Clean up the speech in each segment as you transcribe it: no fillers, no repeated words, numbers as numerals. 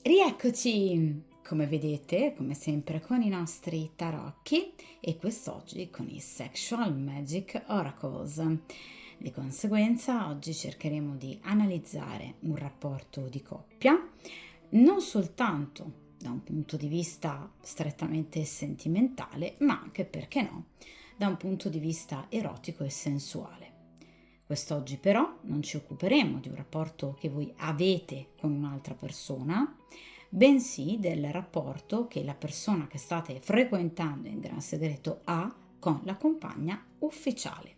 Rieccoci, come vedete, come sempre con i nostri tarocchi e quest'oggi con i Sexual Magic Oracles. Di conseguenza oggi cercheremo di analizzare un rapporto di coppia, non soltanto da un punto di vista strettamente sentimentale, ma anche, perché no, da un punto di vista erotico e sensuale. Quest'oggi però non ci occuperemo di un rapporto che voi avete con un'altra persona, bensì del rapporto che la persona che state frequentando in gran segreto ha con la compagna ufficiale,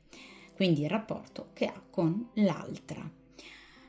quindi il rapporto che ha con l'altra.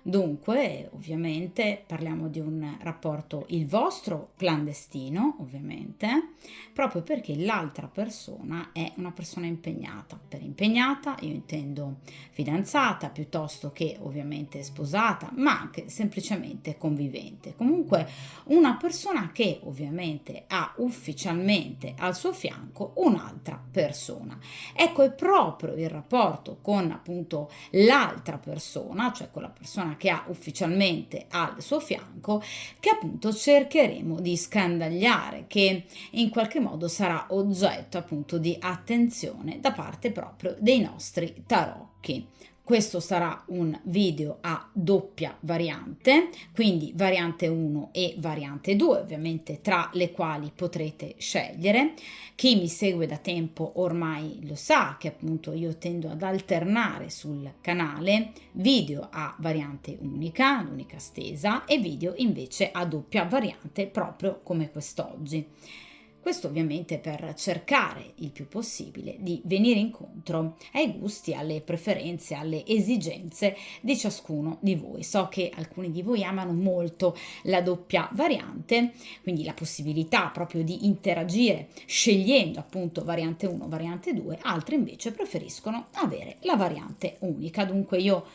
Dunque, ovviamente parliamo di un rapporto, il vostro, clandestino, ovviamente, proprio perché l'altra persona è una persona impegnata. Per impegnata io intendo fidanzata piuttosto che ovviamente sposata, ma anche semplicemente convivente. Comunque una persona che ovviamente ha ufficialmente al suo fianco un'altra persona. Ecco, è proprio il rapporto con appunto l'altra persona, cioè con la persona che ha ufficialmente al suo fianco, che appunto cercheremo di scandagliare, che in qualche modo sarà oggetto appunto di attenzione da parte proprio dei nostri tarocchi. Questo sarà un video a doppia variante, quindi variante 1 e variante 2, ovviamente tra le quali potrete scegliere. Chi mi segue da tempo ormai lo sa che appunto io tendo ad alternare sul canale video a variante unica, l'unica stesa, e video invece a doppia variante proprio come quest'oggi. Questo ovviamente per cercare il più possibile di venire incontro ai gusti, alle preferenze, alle esigenze di ciascuno di voi. So che alcuni di voi amano molto la doppia variante, quindi la possibilità proprio di interagire scegliendo appunto variante 1, variante 2, altri invece preferiscono avere la variante unica. Dunque io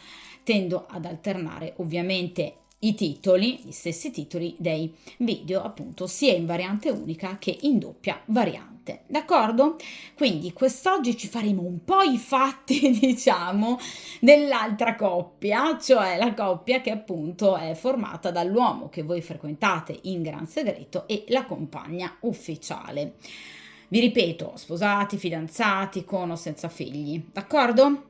tendo ad alternare ovviamente i titoli, gli stessi titoli dei video, appunto sia in variante unica che in doppia variante, d'accordo? Quindi quest'oggi ci faremo un po' i fatti, diciamo, dell'altra coppia, cioè la coppia che appunto è formata dall'uomo che voi frequentate in gran segreto e la compagna ufficiale. Vi ripeto, sposati, fidanzati, con o senza figli, d'accordo?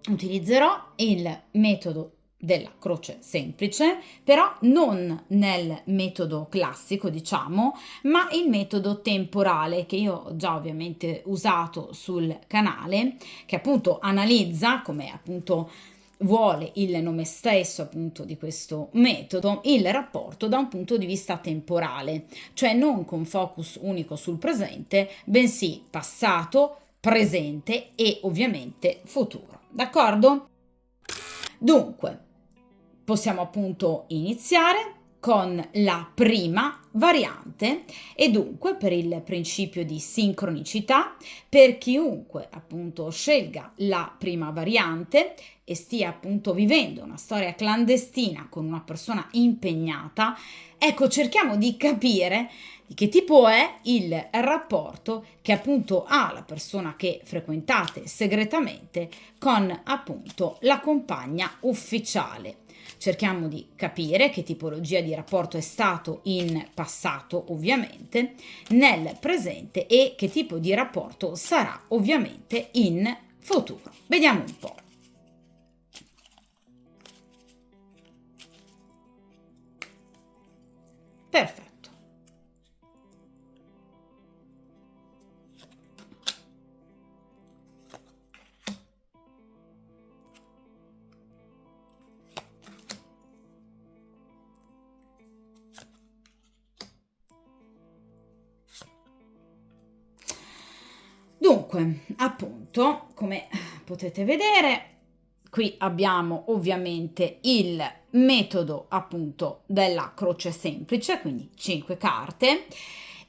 Utilizzerò il metodo della croce semplice, però non nel metodo classico, diciamo, ma il metodo temporale che io ho già ovviamente usato sul canale, che appunto analizza, come appunto vuole il nome stesso appunto di questo metodo, il rapporto da un punto di vista temporale, cioè non con focus unico sul presente, bensì passato, presente e ovviamente futuro. D'accordo? Dunque, possiamo appunto iniziare con la prima variante e dunque per il principio di sincronicità, per chiunque appunto scelga la prima variante e stia appunto vivendo una storia clandestina con una persona impegnata, ecco, cerchiamo di capire di che tipo è il rapporto che appunto ha la persona che frequentate segretamente con appunto la compagna ufficiale. Cerchiamo di capire che tipologia di rapporto è stato in passato, ovviamente, nel presente e che tipo di rapporto sarà ovviamente in futuro. Vediamo un po'. Perfetto. Dunque, appunto, come potete vedere, qui abbiamo ovviamente il metodo appunto della croce semplice, quindi 5 carte.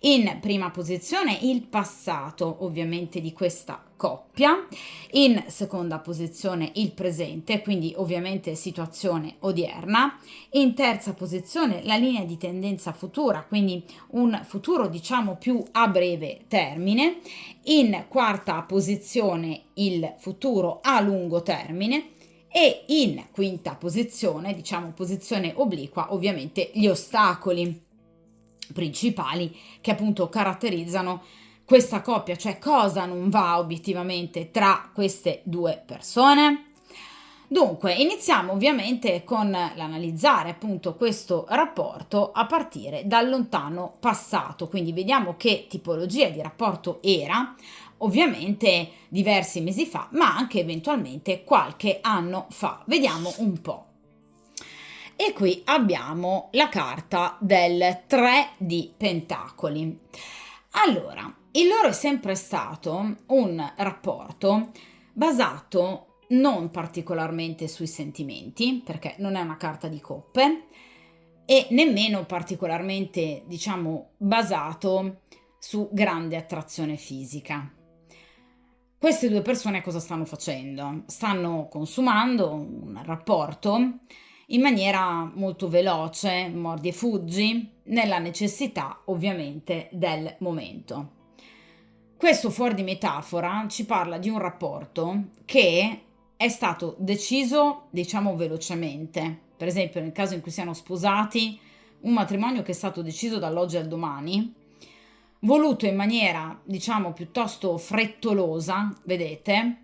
In prima posizione il passato ovviamente di questa coppia, in seconda posizione il presente, quindi ovviamente situazione odierna, in terza posizione la linea di tendenza futura, quindi un futuro diciamo più a breve termine, in quarta posizione il futuro a lungo termine e in quinta posizione, diciamo posizione obliqua, ovviamente gli ostacoli. principali che appunto caratterizzano questa coppia, cioè cosa non va obiettivamente tra queste due persone. Dunque, iniziamo ovviamente con l'analizzare appunto questo rapporto a partire dal lontano passato, quindi vediamo che tipologia di rapporto era, ovviamente diversi mesi fa, ma anche eventualmente qualche anno fa. Vediamo un po'. E qui abbiamo la carta del 3 di Pentacoli. Allora, il loro è sempre stato un rapporto basato non particolarmente sui sentimenti, perché non è una carta di coppe, e nemmeno particolarmente, diciamo, basato su grande attrazione fisica. Queste due persone cosa stanno facendo? Stanno consumando un rapporto in maniera molto veloce, mordi e fuggi, nella necessità ovviamente del momento. Questo fuori di metafora ci parla di un rapporto che è stato deciso, diciamo, velocemente. Per esempio, nel caso in cui siano sposati, un matrimonio che è stato deciso dall'oggi al domani, voluto in maniera, diciamo, piuttosto frettolosa, vedete,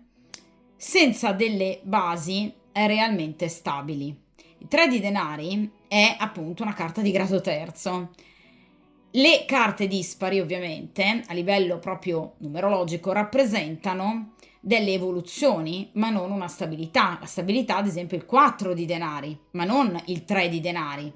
senza delle basi realmente stabili. Il 3 di denari è appunto una carta di grado terzo. Le carte dispari, ovviamente, a livello proprio numerologico, rappresentano delle evoluzioni, ma non una stabilità. La stabilità, ad esempio, è il 4 di denari, ma non il 3 di denari.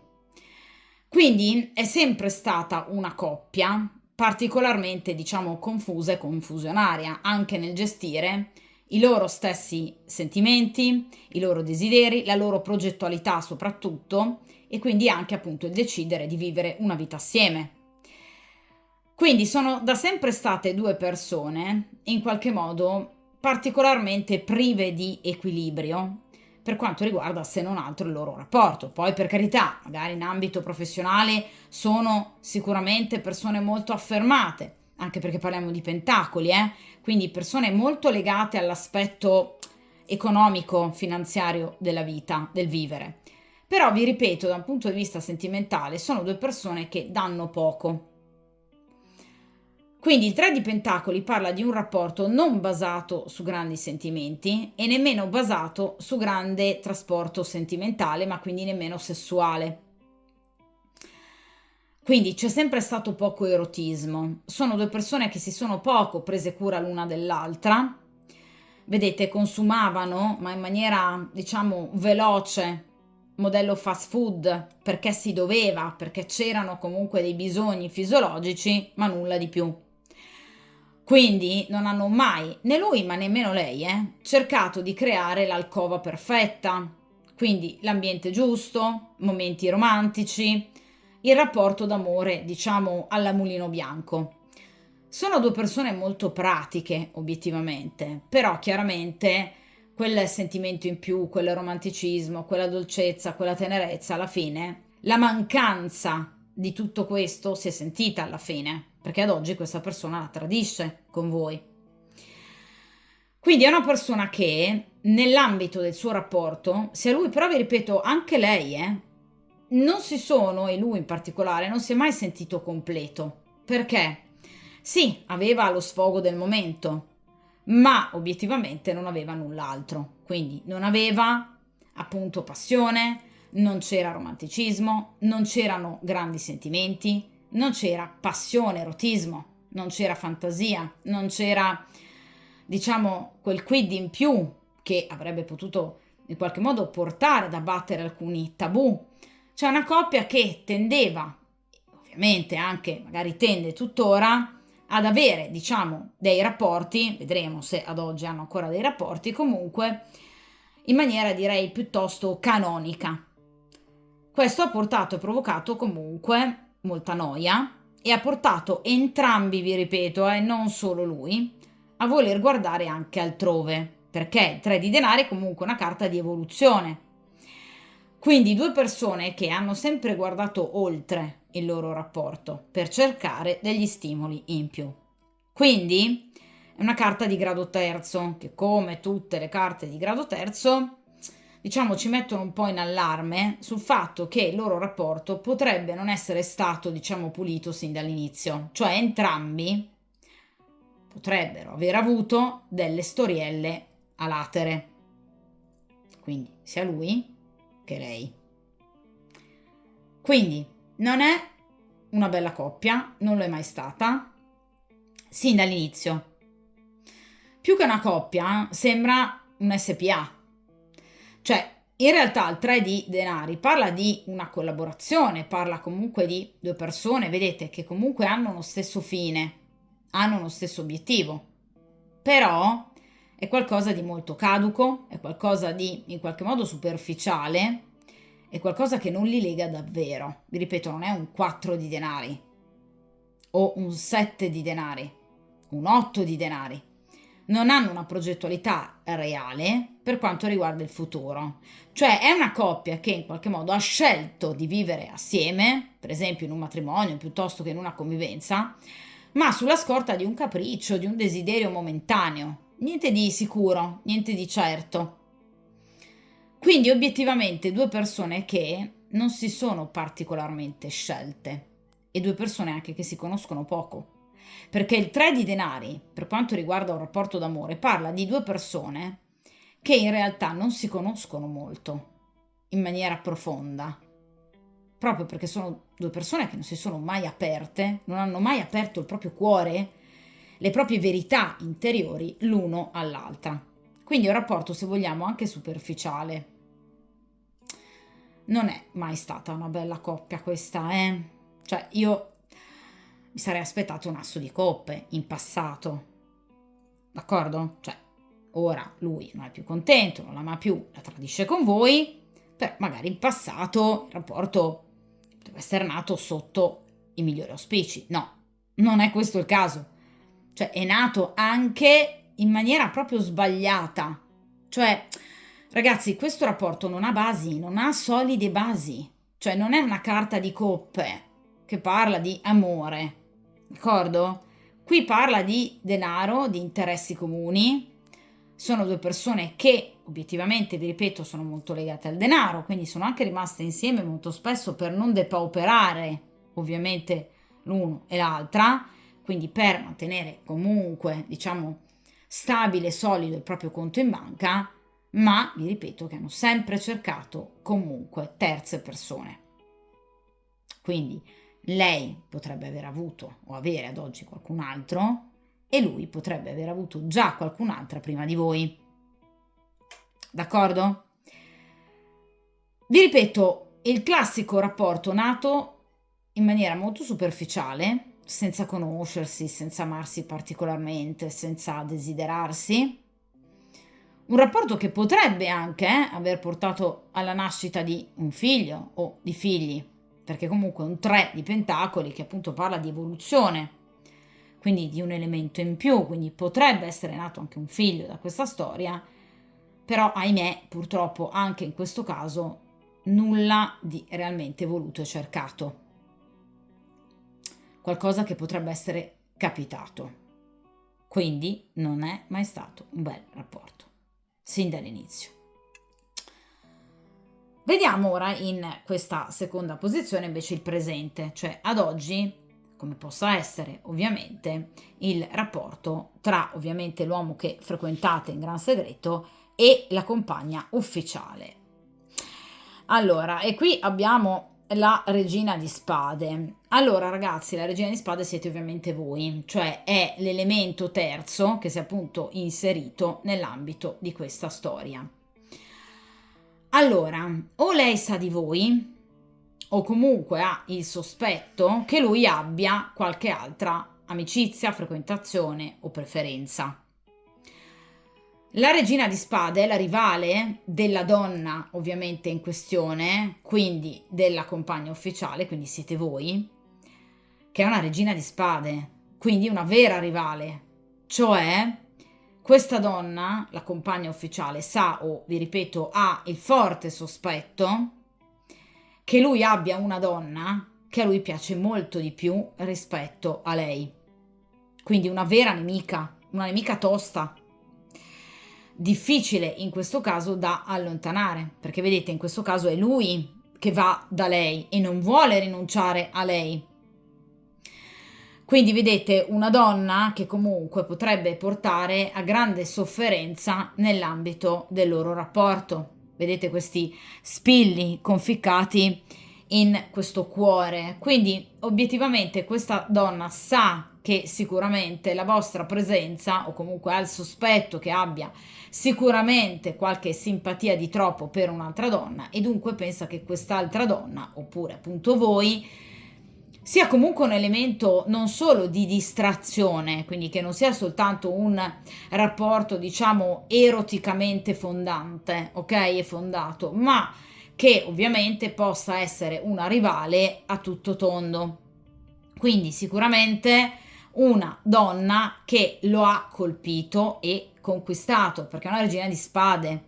Quindi è sempre stata una coppia particolarmente, diciamo, confusa e confusionaria, anche nel gestire i loro stessi sentimenti, i loro desideri, la loro progettualità soprattutto, e quindi anche appunto il decidere di vivere una vita assieme. Quindi sono da sempre state due persone in qualche modo particolarmente prive di equilibrio per quanto riguarda se non altro il loro rapporto. Poi per carità, magari in ambito professionale sono sicuramente persone molto affermate, anche perché parliamo di pentacoli, quindi persone molto legate all'aspetto economico, finanziario della vita, del vivere. Però vi ripeto, da un punto di vista sentimentale, sono due persone che danno poco. Quindi il 3 di Pentacoli parla di un rapporto non basato su grandi sentimenti e nemmeno basato su grande trasporto sentimentale, ma quindi nemmeno sessuale. Quindi c'è sempre stato poco erotismo. Sono due persone che si sono poco prese cura l'una dell'altra. Vedete, consumavano, ma in maniera, diciamo, veloce, modello fast food, perché si doveva, perché c'erano comunque dei bisogni fisiologici, ma nulla di più. Quindi non hanno mai, né lui ma nemmeno lei, cercato di creare l'alcova perfetta, quindi l'ambiente giusto, momenti romantici, il rapporto d'amore, diciamo, alla mulino bianco. Sono due persone molto pratiche, obiettivamente, però chiaramente quel sentimento in più, quel romanticismo, quella dolcezza, quella tenerezza, alla fine, la mancanza di tutto questo si è sentita alla fine, perché ad oggi questa persona la tradisce con voi. Quindi è una persona che nell'ambito del suo rapporto, sia lui, però vi ripeto, anche lei, non si sono, e lui in particolare, non si è mai sentito completo. Perché? Sì, aveva lo sfogo del momento, ma obiettivamente non aveva null'altro. Quindi non aveva appunto passione, non c'era romanticismo, non c'erano grandi sentimenti, non c'era passione, erotismo, non c'era fantasia, non c'era, diciamo, quel quid in più che avrebbe potuto in qualche modo portare ad abbattere alcuni tabù. C'è una coppia che tendeva, ovviamente anche magari tende tuttora, ad avere, diciamo, dei rapporti, vedremo se ad oggi hanno ancora dei rapporti, comunque in maniera direi piuttosto canonica. Questo ha portato e provocato comunque molta noia e ha portato entrambi, vi ripeto, e non solo lui, a voler guardare anche altrove, perché il 3 di denari è comunque una carta di evoluzione. Quindi due persone che hanno sempre guardato oltre il loro rapporto per cercare degli stimoli in più. Quindi è una carta di grado terzo che, come tutte le carte di grado terzo, diciamo, ci mettono un po' in allarme sul fatto che il loro rapporto potrebbe non essere stato, diciamo, pulito sin dall'inizio, cioè entrambi potrebbero aver avuto delle storielle a latere, quindi sia lui che lei. Quindi non è una bella coppia, non lo è mai stata, sin dall'inizio. Più che una coppia, sembra un SPA. Cioè, in realtà il 3 di denari parla di una collaborazione, parla comunque di due persone, vedete, che comunque hanno lo stesso fine, hanno lo stesso obiettivo. Però è qualcosa di molto caduco, è qualcosa di in qualche modo superficiale, è qualcosa che non li lega davvero. Vi ripeto, non è un 4 di denari o un 7 di denari, un 8 di denari. Non hanno una progettualità reale per quanto riguarda il futuro. Cioè è una coppia che in qualche modo ha scelto di vivere assieme, per esempio in un matrimonio piuttosto che in una convivenza, ma sulla scorta di un capriccio, di un desiderio momentaneo. Niente di sicuro, niente di certo. Quindi obiettivamente due persone che non si sono particolarmente scelte e due persone anche che si conoscono poco. Perché il 3 di denari, per quanto riguarda un rapporto d'amore, parla di due persone che in realtà non si conoscono molto in maniera profonda, proprio perché sono due persone che non si sono mai aperte, non hanno mai aperto il proprio cuore, le proprie verità interiori l'uno all'altra. Quindi è un rapporto, se vogliamo, anche superficiale. Non è mai stata una bella coppia questa, eh? Cioè, io mi sarei aspettato un asso di coppe in passato, d'accordo? Cioè, ora lui non è più contento, non l'ama più, la tradisce con voi, però magari in passato il rapporto potrebbe essere nato sotto i migliori auspici. No, non è questo il caso. Cioè, è nato anche in maniera proprio sbagliata. Cioè, ragazzi, questo rapporto non ha basi, non ha solide basi. Cioè, non è una carta di coppe che parla di amore, d'accordo? Qui parla di denaro, di interessi comuni. Sono due persone che, obiettivamente, vi ripeto, sono molto legate al denaro, quindi sono anche rimaste insieme molto spesso per non depauperare, ovviamente, l'uno e l'altra, quindi per mantenere comunque, diciamo, stabile e solido il proprio conto in banca, ma vi ripeto che hanno sempre cercato comunque terze persone. Quindi lei potrebbe aver avuto o avere ad oggi qualcun altro e lui potrebbe aver avuto già qualcun'altra prima di voi. D'accordo? Vi ripeto, il classico rapporto nato in maniera molto superficiale, senza conoscersi, senza amarsi particolarmente, senza desiderarsi. Un rapporto che potrebbe anche aver portato alla nascita di un figlio o di figli, perché comunque un 3 di pentacoli che appunto parla di evoluzione, quindi di un elemento in più, quindi potrebbe essere nato anche un figlio da questa storia, però ahimè purtroppo anche in questo caso nulla di realmente voluto e cercato, qualcosa che potrebbe essere capitato, quindi non è mai stato un bel rapporto, sin dall'inizio. Vediamo ora in questa seconda posizione invece il presente, cioè ad oggi come possa essere ovviamente il rapporto tra ovviamente l'uomo che frequentate in gran segreto e la compagna ufficiale. Allora, e qui abbiamo la regina di spade. Allora ragazzi, la regina di spade siete ovviamente voi, cioè è l'elemento terzo che si è appunto inserito nell'ambito di questa storia. Allora, o lei sa di voi, o comunque ha il sospetto che lui abbia qualche altra amicizia, frequentazione o preferenza. La regina di spade è la rivale della donna ovviamente in questione, quindi della compagna ufficiale, quindi siete voi, che è una regina di spade, quindi una vera rivale, cioè questa donna, la compagna ufficiale, sa o, vi ripeto, ha il forte sospetto che lui abbia una donna che a lui piace molto di più rispetto a lei. Quindi una vera nemica, una nemica tosta. difficile in questo caso da allontanare, perché vedete, in questo caso è lui che va da lei e non vuole rinunciare a lei. Quindi vedete una donna che comunque potrebbe portare a grande sofferenza nell'ambito del loro rapporto. Vedete questi spilli conficcati in questo cuore. Quindi obiettivamente questa donna sa che sicuramente la vostra presenza, o comunque ha il sospetto che abbia sicuramente qualche simpatia di troppo per un'altra donna, e dunque pensa che quest'altra donna, oppure appunto voi, sia comunque un elemento non solo di distrazione, quindi che non sia soltanto un rapporto, diciamo, eroticamente fondante, ok? E fondato, ma che ovviamente possa essere una rivale a tutto tondo. Quindi sicuramente una donna che lo ha colpito e conquistato, perché è una regina di spade.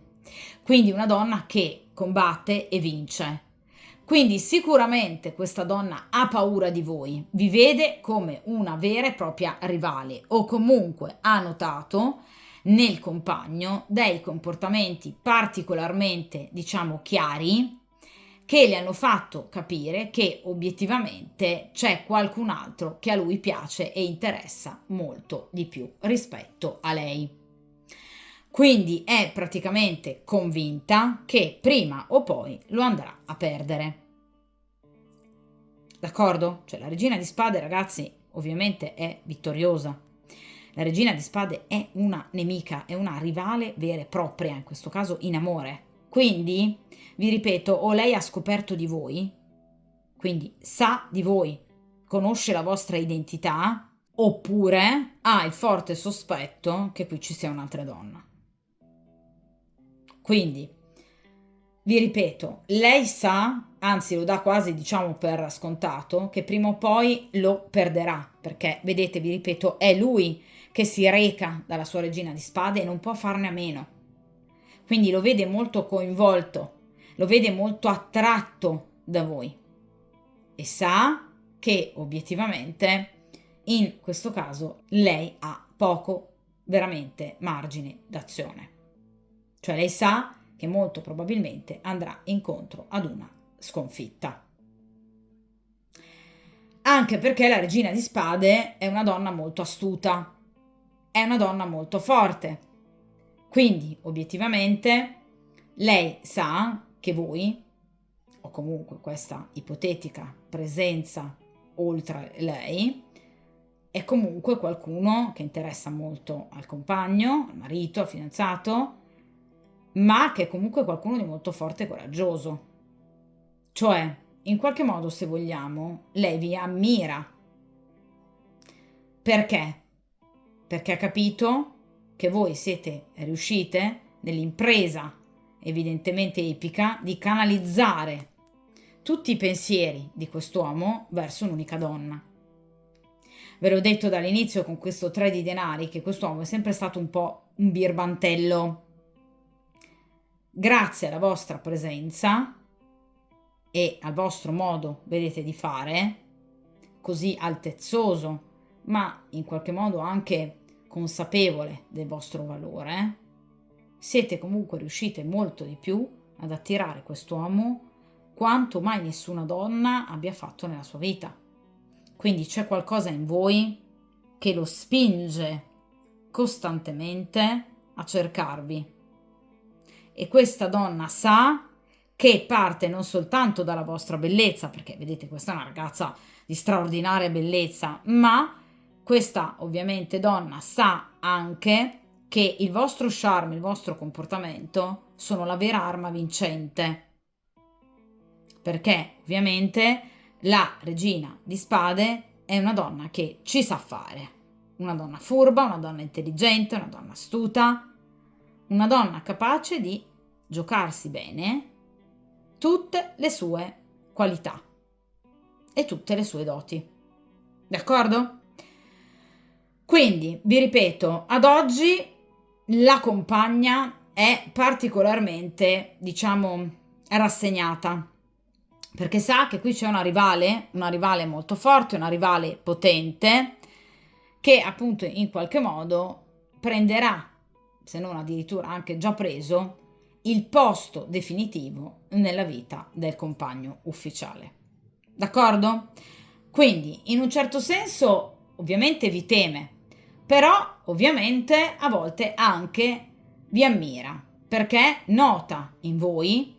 Quindi una donna che combatte e vince. Quindi sicuramente questa donna ha paura di voi, vi vede come una vera e propria rivale, o comunque ha notato nel compagno dei comportamenti particolarmente, diciamo, chiari, che le hanno fatto capire che obiettivamente c'è qualcun altro che a lui piace e interessa molto di più rispetto a lei. Quindi è praticamente convinta che prima o poi lo andrà a perdere. D'accordo? Cioè la regina di spade, ragazzi, ovviamente è vittoriosa. La regina di spade è una nemica, è una rivale vera e propria, in questo caso in amore. Quindi, vi ripeto, o lei ha scoperto di voi, quindi sa di voi, conosce la vostra identità, oppure ha il forte sospetto che qui ci sia un'altra donna. Quindi, vi ripeto, lei sa, anzi lo dà quasi, diciamo, per scontato, che prima o poi lo perderà, perché, vedete, vi ripeto, è lui che si reca dalla sua regina di spade e non può farne a meno. Quindi lo vede molto coinvolto, lo vede molto attratto da voi e sa che obiettivamente in questo caso lei ha poco veramente margine d'azione. Cioè lei sa che molto probabilmente andrà incontro ad una sconfitta. Anche perché la regina di spade è una donna molto astuta, è una donna molto forte. Quindi, obiettivamente, lei sa che voi, o comunque questa ipotetica presenza oltre lei, è comunque qualcuno che interessa molto al compagno, al marito, al fidanzato, ma che è comunque qualcuno di molto forte e coraggioso. Cioè, in qualche modo, se vogliamo, lei vi ammira. Perché? Perché ha capito che voi riuscite nell'impresa evidentemente epica di canalizzare tutti i pensieri di quest'uomo verso un'unica donna. Ve l'ho detto dall'inizio con questo 3 di denari che quest'uomo è sempre stato un po' un birbantello. Grazie alla vostra presenza e al vostro modo, vedete, di fare, così altezzoso, ma in qualche modo anche consapevole del vostro valore, siete comunque riuscite molto di più ad attirare quest'uomo quanto mai nessuna donna abbia fatto nella sua vita. Quindi c'è qualcosa in voi che lo spinge costantemente a cercarvi. E questa donna sa che parte non soltanto dalla vostra bellezza, perché vedete questa è una ragazza di straordinaria bellezza, ma questa ovviamente donna sa anche che il vostro charme, il vostro comportamento sono la vera arma vincente, perché ovviamente la regina di spade è una donna che ci sa fare, una donna furba, una donna intelligente, una donna astuta, una donna capace di giocarsi bene tutte le sue qualità e tutte le sue doti. D'accordo? Quindi, vi ripeto, ad oggi la compagna è particolarmente, diciamo, rassegnata, perché sa che qui c'è una rivale molto forte, una rivale potente, che appunto in qualche modo prenderà se non addirittura anche già preso, il posto definitivo nella vita del compagno ufficiale. D'accordo? Quindi, in un certo senso, ovviamente vi teme, però ovviamente a volte anche vi ammira, perché nota in voi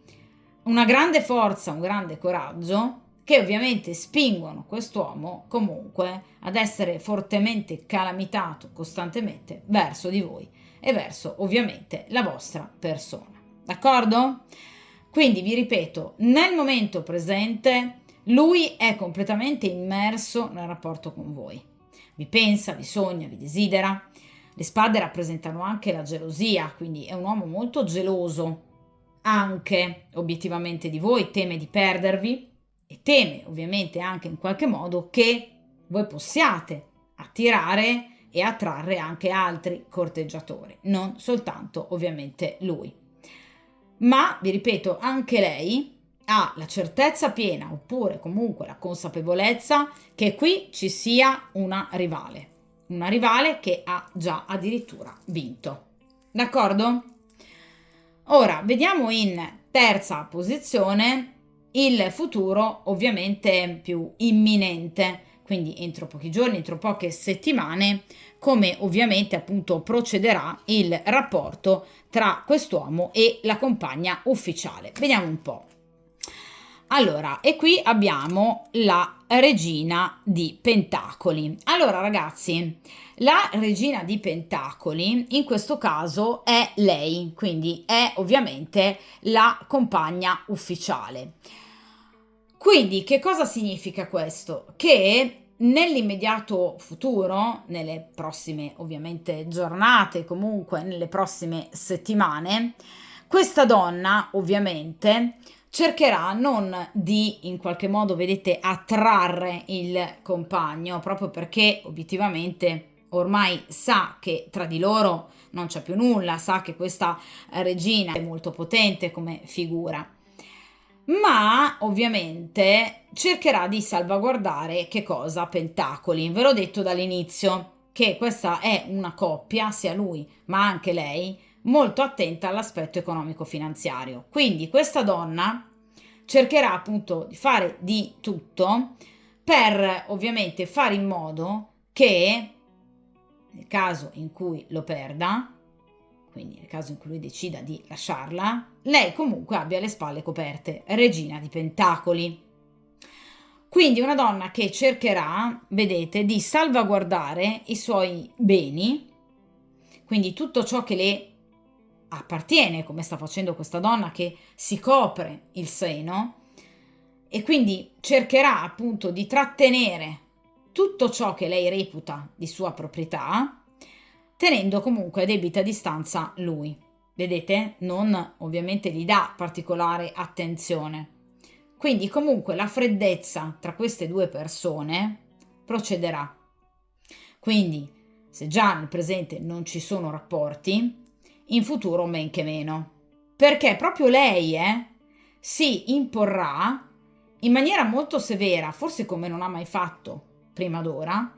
una grande forza, un grande coraggio che ovviamente spingono quest'uomo comunque ad essere fortemente calamitato costantemente verso di voi e verso ovviamente la vostra persona. D'accordo? Quindi vi ripeto, nel momento presente lui è completamente immerso nel rapporto con voi. Vi pensa, vi sogna, vi desidera. Le spade rappresentano anche la gelosia, quindi è un uomo molto geloso anche obiettivamente di voi, teme di perdervi e teme ovviamente anche in qualche modo che voi possiate attirare e attrarre anche altri corteggiatori, non soltanto ovviamente lui. Ma vi ripeto, anche lei ha la certezza piena, oppure comunque la consapevolezza che qui ci sia una rivale che ha già addirittura vinto. D'accordo? Ora vediamo in terza posizione il futuro ovviamente più imminente, quindi entro pochi giorni, entro poche settimane, come ovviamente appunto procederà il rapporto tra quest'uomo e la compagna ufficiale. Vediamo un po'. Allora, e qui abbiamo la regina di Pentacoli. Allora, ragazzi, la regina di Pentacoli in questo caso è lei, quindi è ovviamente la compagna ufficiale. Quindi, che cosa significa questo? Che nell'immediato futuro, nelle prossime ovviamente giornate, comunque nelle prossime settimane, questa donna ovviamente cercherà non di in qualche modo, vedete, attrarre il compagno, proprio perché obiettivamente ormai sa che tra di loro non c'è più nulla, sa che questa regina è molto potente come figura, ma ovviamente cercherà di salvaguardare che cosa? Pentacoli. Ve l'ho detto dall'inizio che questa è una coppia, sia lui ma anche lei, molto attenta all'aspetto economico-finanziario. Quindi questa donna cercherà appunto di fare di tutto per ovviamente fare in modo che nel caso in cui lo perda, quindi nel caso in cui lui decida di lasciarla, lei comunque abbia le spalle coperte, regina di Pentacoli. Quindi una donna che cercherà, vedete, di salvaguardare i suoi beni, quindi tutto ciò che le appartiene, come sta facendo questa donna che si copre il seno, e quindi cercherà appunto di trattenere tutto ciò che lei reputa di sua proprietà, tenendo comunque a debita distanza lui. Vedete? Non ovviamente gli dà particolare attenzione. Quindi comunque la freddezza tra queste due persone procederà. Quindi se già nel presente non ci sono rapporti, in futuro men che meno. Perché proprio lei si imporrà in maniera molto severa, forse come non ha mai fatto prima d'ora,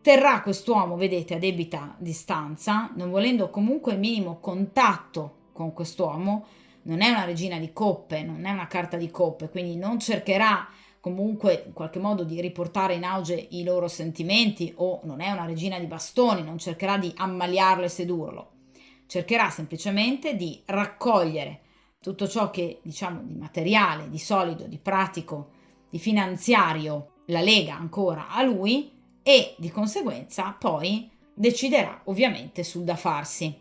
terrà quest'uomo, vedete, a debita distanza, non volendo comunque il minimo contatto con quest'uomo. Non è una regina di coppe, non è una carta di coppe, quindi non cercherà comunque in qualche modo di riportare in auge i loro sentimenti, o non è una regina di bastoni, non cercherà di ammaliarlo e sedurlo. Cercherà semplicemente di raccogliere tutto ciò che, diciamo, di materiale, di solido, di pratico, di finanziario la lega ancora a lui, e di conseguenza poi deciderà ovviamente sul da farsi.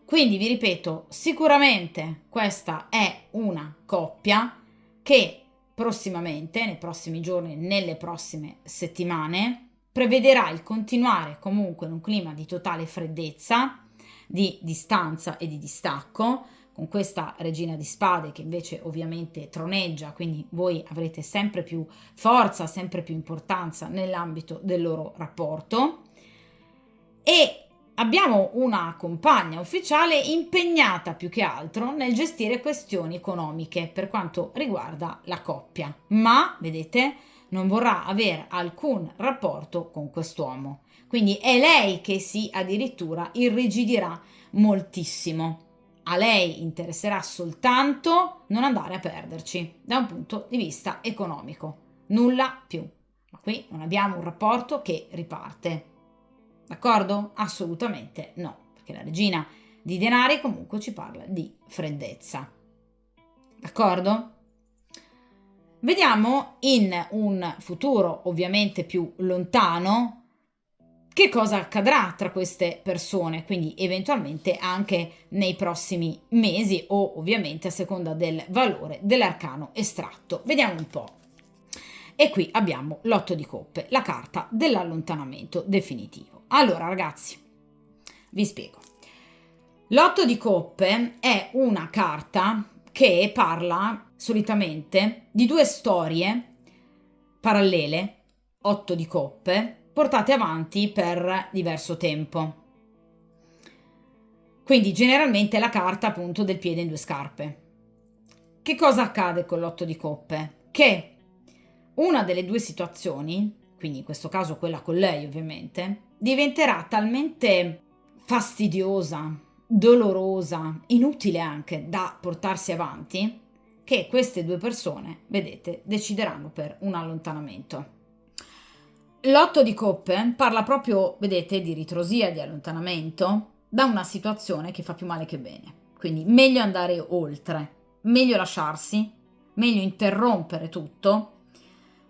Quindi vi ripeto, sicuramente questa è una coppia che prossimamente, nei prossimi giorni, nelle prossime settimane, prevederà il continuare comunque in un clima di totale freddezza, di distanza e di distacco, con questa regina di spade che invece ovviamente troneggia, quindi voi avrete sempre più forza, sempre più importanza nell'ambito del loro rapporto, e abbiamo una compagna ufficiale impegnata più che altro nel gestire questioni economiche per quanto riguarda la coppia, ma vedete non vorrà avere alcun rapporto con quest'uomo. Quindi è lei che si addirittura irrigidirà moltissimo. A lei interesserà soltanto non andare a perderci da un punto di vista economico, nulla più. Ma qui non abbiamo un rapporto che riparte. D'accordo? Assolutamente no, perché la regina di denari comunque ci parla di freddezza. D'accordo? Vediamo in un futuro ovviamente più lontano che cosa accadrà tra queste persone, quindi eventualmente anche nei prossimi mesi o ovviamente a seconda del valore dell'arcano estratto. Vediamo un po'. E qui abbiamo l'otto di coppe, la carta dell'allontanamento definitivo. Allora ragazzi, vi spiego. L'otto di coppe è una carta che parla solitamente di due storie parallele, otto di coppe, portate avanti per diverso tempo. Quindi generalmente la carta appunto del piede in due scarpe. Che cosa accade con l'otto di coppe? Che una delle due situazioni, quindi in questo caso quella con lei ovviamente, diventerà talmente fastidiosa, dolorosa, inutile anche da portarsi avanti, che queste due persone, vedete, decideranno per un allontanamento. L'otto di coppe parla proprio, vedete, di ritrosia, di allontanamento da una situazione che fa più male che bene. Quindi meglio andare oltre, meglio lasciarsi, meglio interrompere tutto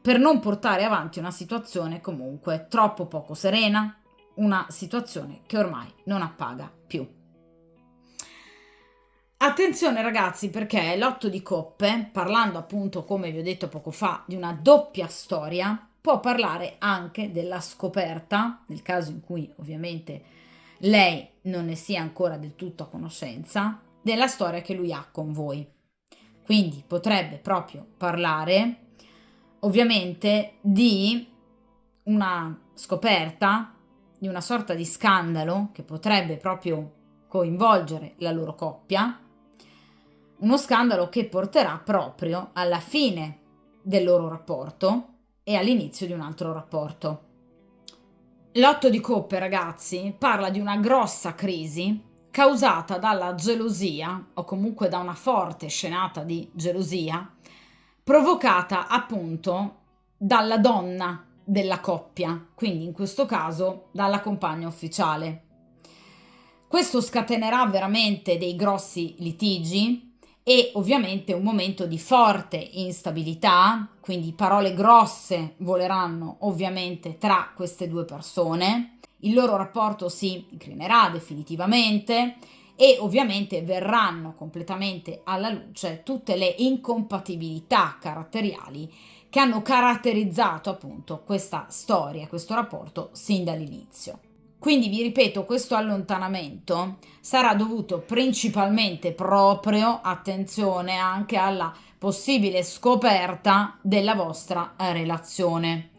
per non portare avanti una situazione comunque troppo poco serena, una situazione che ormai non appaga più. Attenzione ragazzi, perché l'otto di coppe, parlando appunto come vi ho detto poco fa di una doppia storia, può parlare anche della scoperta, nel caso in cui ovviamente lei non ne sia ancora del tutto a conoscenza, della storia che lui ha con voi. Quindi potrebbe proprio parlare ovviamente di una scoperta, di una sorta di scandalo che potrebbe proprio coinvolgere la loro coppia, uno scandalo che porterà proprio alla fine del loro rapporto e all'inizio di un altro rapporto. L'otto di coppe, ragazzi, parla di una grossa crisi causata dalla gelosia o comunque da una forte scenata di gelosia provocata appunto dalla donna della coppia, quindi in questo caso dalla compagna ufficiale. Questo scatenerà veramente dei grossi litigi e ovviamente un momento di forte instabilità, quindi parole grosse voleranno ovviamente tra queste due persone, il loro rapporto si inclinerà definitivamente e ovviamente verranno completamente alla luce tutte le incompatibilità caratteriali che hanno caratterizzato appunto questa storia, questo rapporto sin dall'inizio. Quindi vi ripeto, questo allontanamento sarà dovuto principalmente proprio, attenzione, anche alla possibile scoperta della vostra relazione.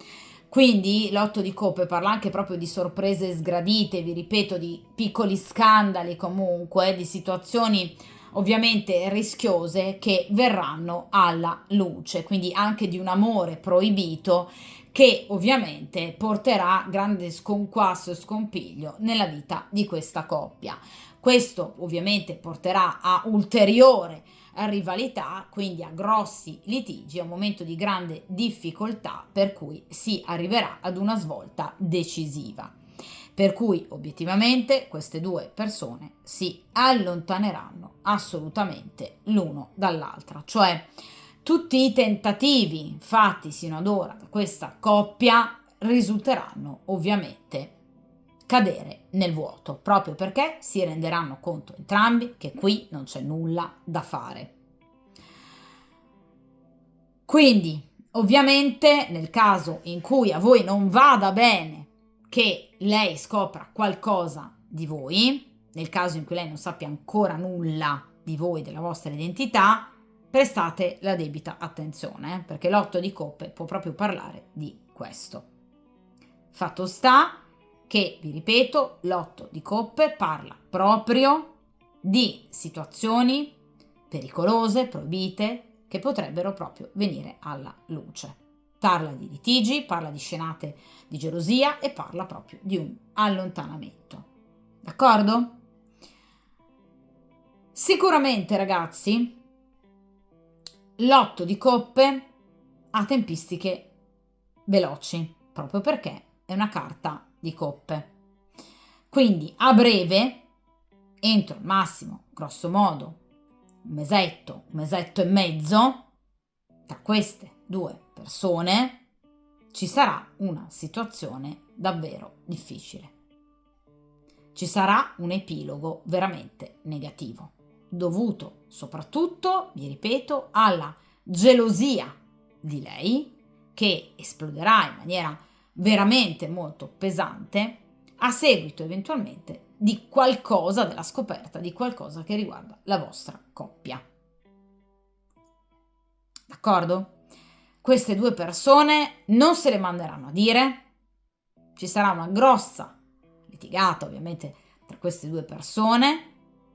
Quindi l'otto di coppe parla anche proprio di sorprese sgradite, vi ripeto, di piccoli scandali comunque, di situazioni ovviamente rischiose che verranno alla luce, quindi anche di un amore proibito che ovviamente porterà grande sconquasso e scompiglio nella vita di questa coppia. Questo ovviamente porterà a ulteriore rivalità, quindi a grossi litigi, a un momento di grande difficoltà per cui si arriverà ad una svolta decisiva. Per cui obiettivamente queste due persone si allontaneranno assolutamente l'uno dall'altra, cioè tutti i tentativi fatti sino ad ora da questa coppia risulteranno ovviamente cadere nel vuoto, proprio perché si renderanno conto entrambi che qui non c'è nulla da fare. Quindi, ovviamente, nel caso in cui a voi non vada bene che lei scopra qualcosa di voi, nel caso in cui lei non sappia ancora nulla di voi, della vostra identità, prestate la debita attenzione, perché l'otto di coppe può proprio parlare di questo. Fatto sta che, vi ripeto, l'otto di coppe parla proprio di situazioni pericolose, proibite, che potrebbero proprio venire alla luce. parla di litigi, parla di scenate di gelosia e parla proprio di un allontanamento. D'accordo? Sicuramente, ragazzi, l'otto di coppe ha tempistiche veloci, proprio perché è una carta di coppe. Quindi a breve, entro al massimo, grosso modo, un mesetto e mezzo, tra queste due persone ci sarà una situazione davvero difficile. Ci sarà un epilogo veramente negativo, dovuto soprattutto, vi ripeto, alla gelosia di lei, che esploderà in maniera veramente molto pesante a seguito eventualmente di qualcosa, della scoperta di qualcosa che riguarda la vostra coppia. D'accordo? Queste due persone non se le manderanno a dire, ci sarà una grossa litigata ovviamente tra queste due persone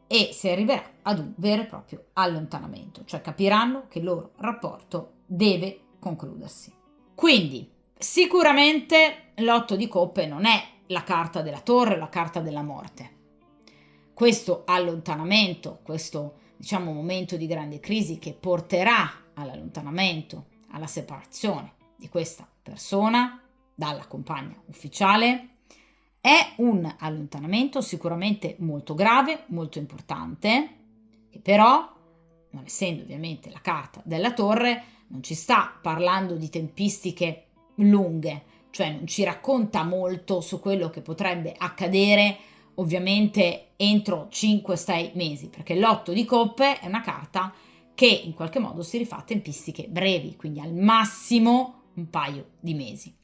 e si arriverà ad un vero e proprio allontanamento, cioè capiranno che il loro rapporto deve concludersi. Quindi sicuramente l'otto di coppe non è la carta della torre o la carta della morte. Questo allontanamento, questo momento di grande crisi che porterà all'allontanamento, alla separazione di questa persona dalla compagna ufficiale, è un allontanamento sicuramente molto grave, molto importante, che però, non essendo ovviamente la carta della torre, non ci sta parlando di tempistiche lunghe, cioè non ci racconta molto su quello che potrebbe accadere ovviamente entro 5-6 mesi, perché l'otto di coppe è una carta che in qualche modo si rifà a tempistiche brevi, quindi al massimo un paio di mesi.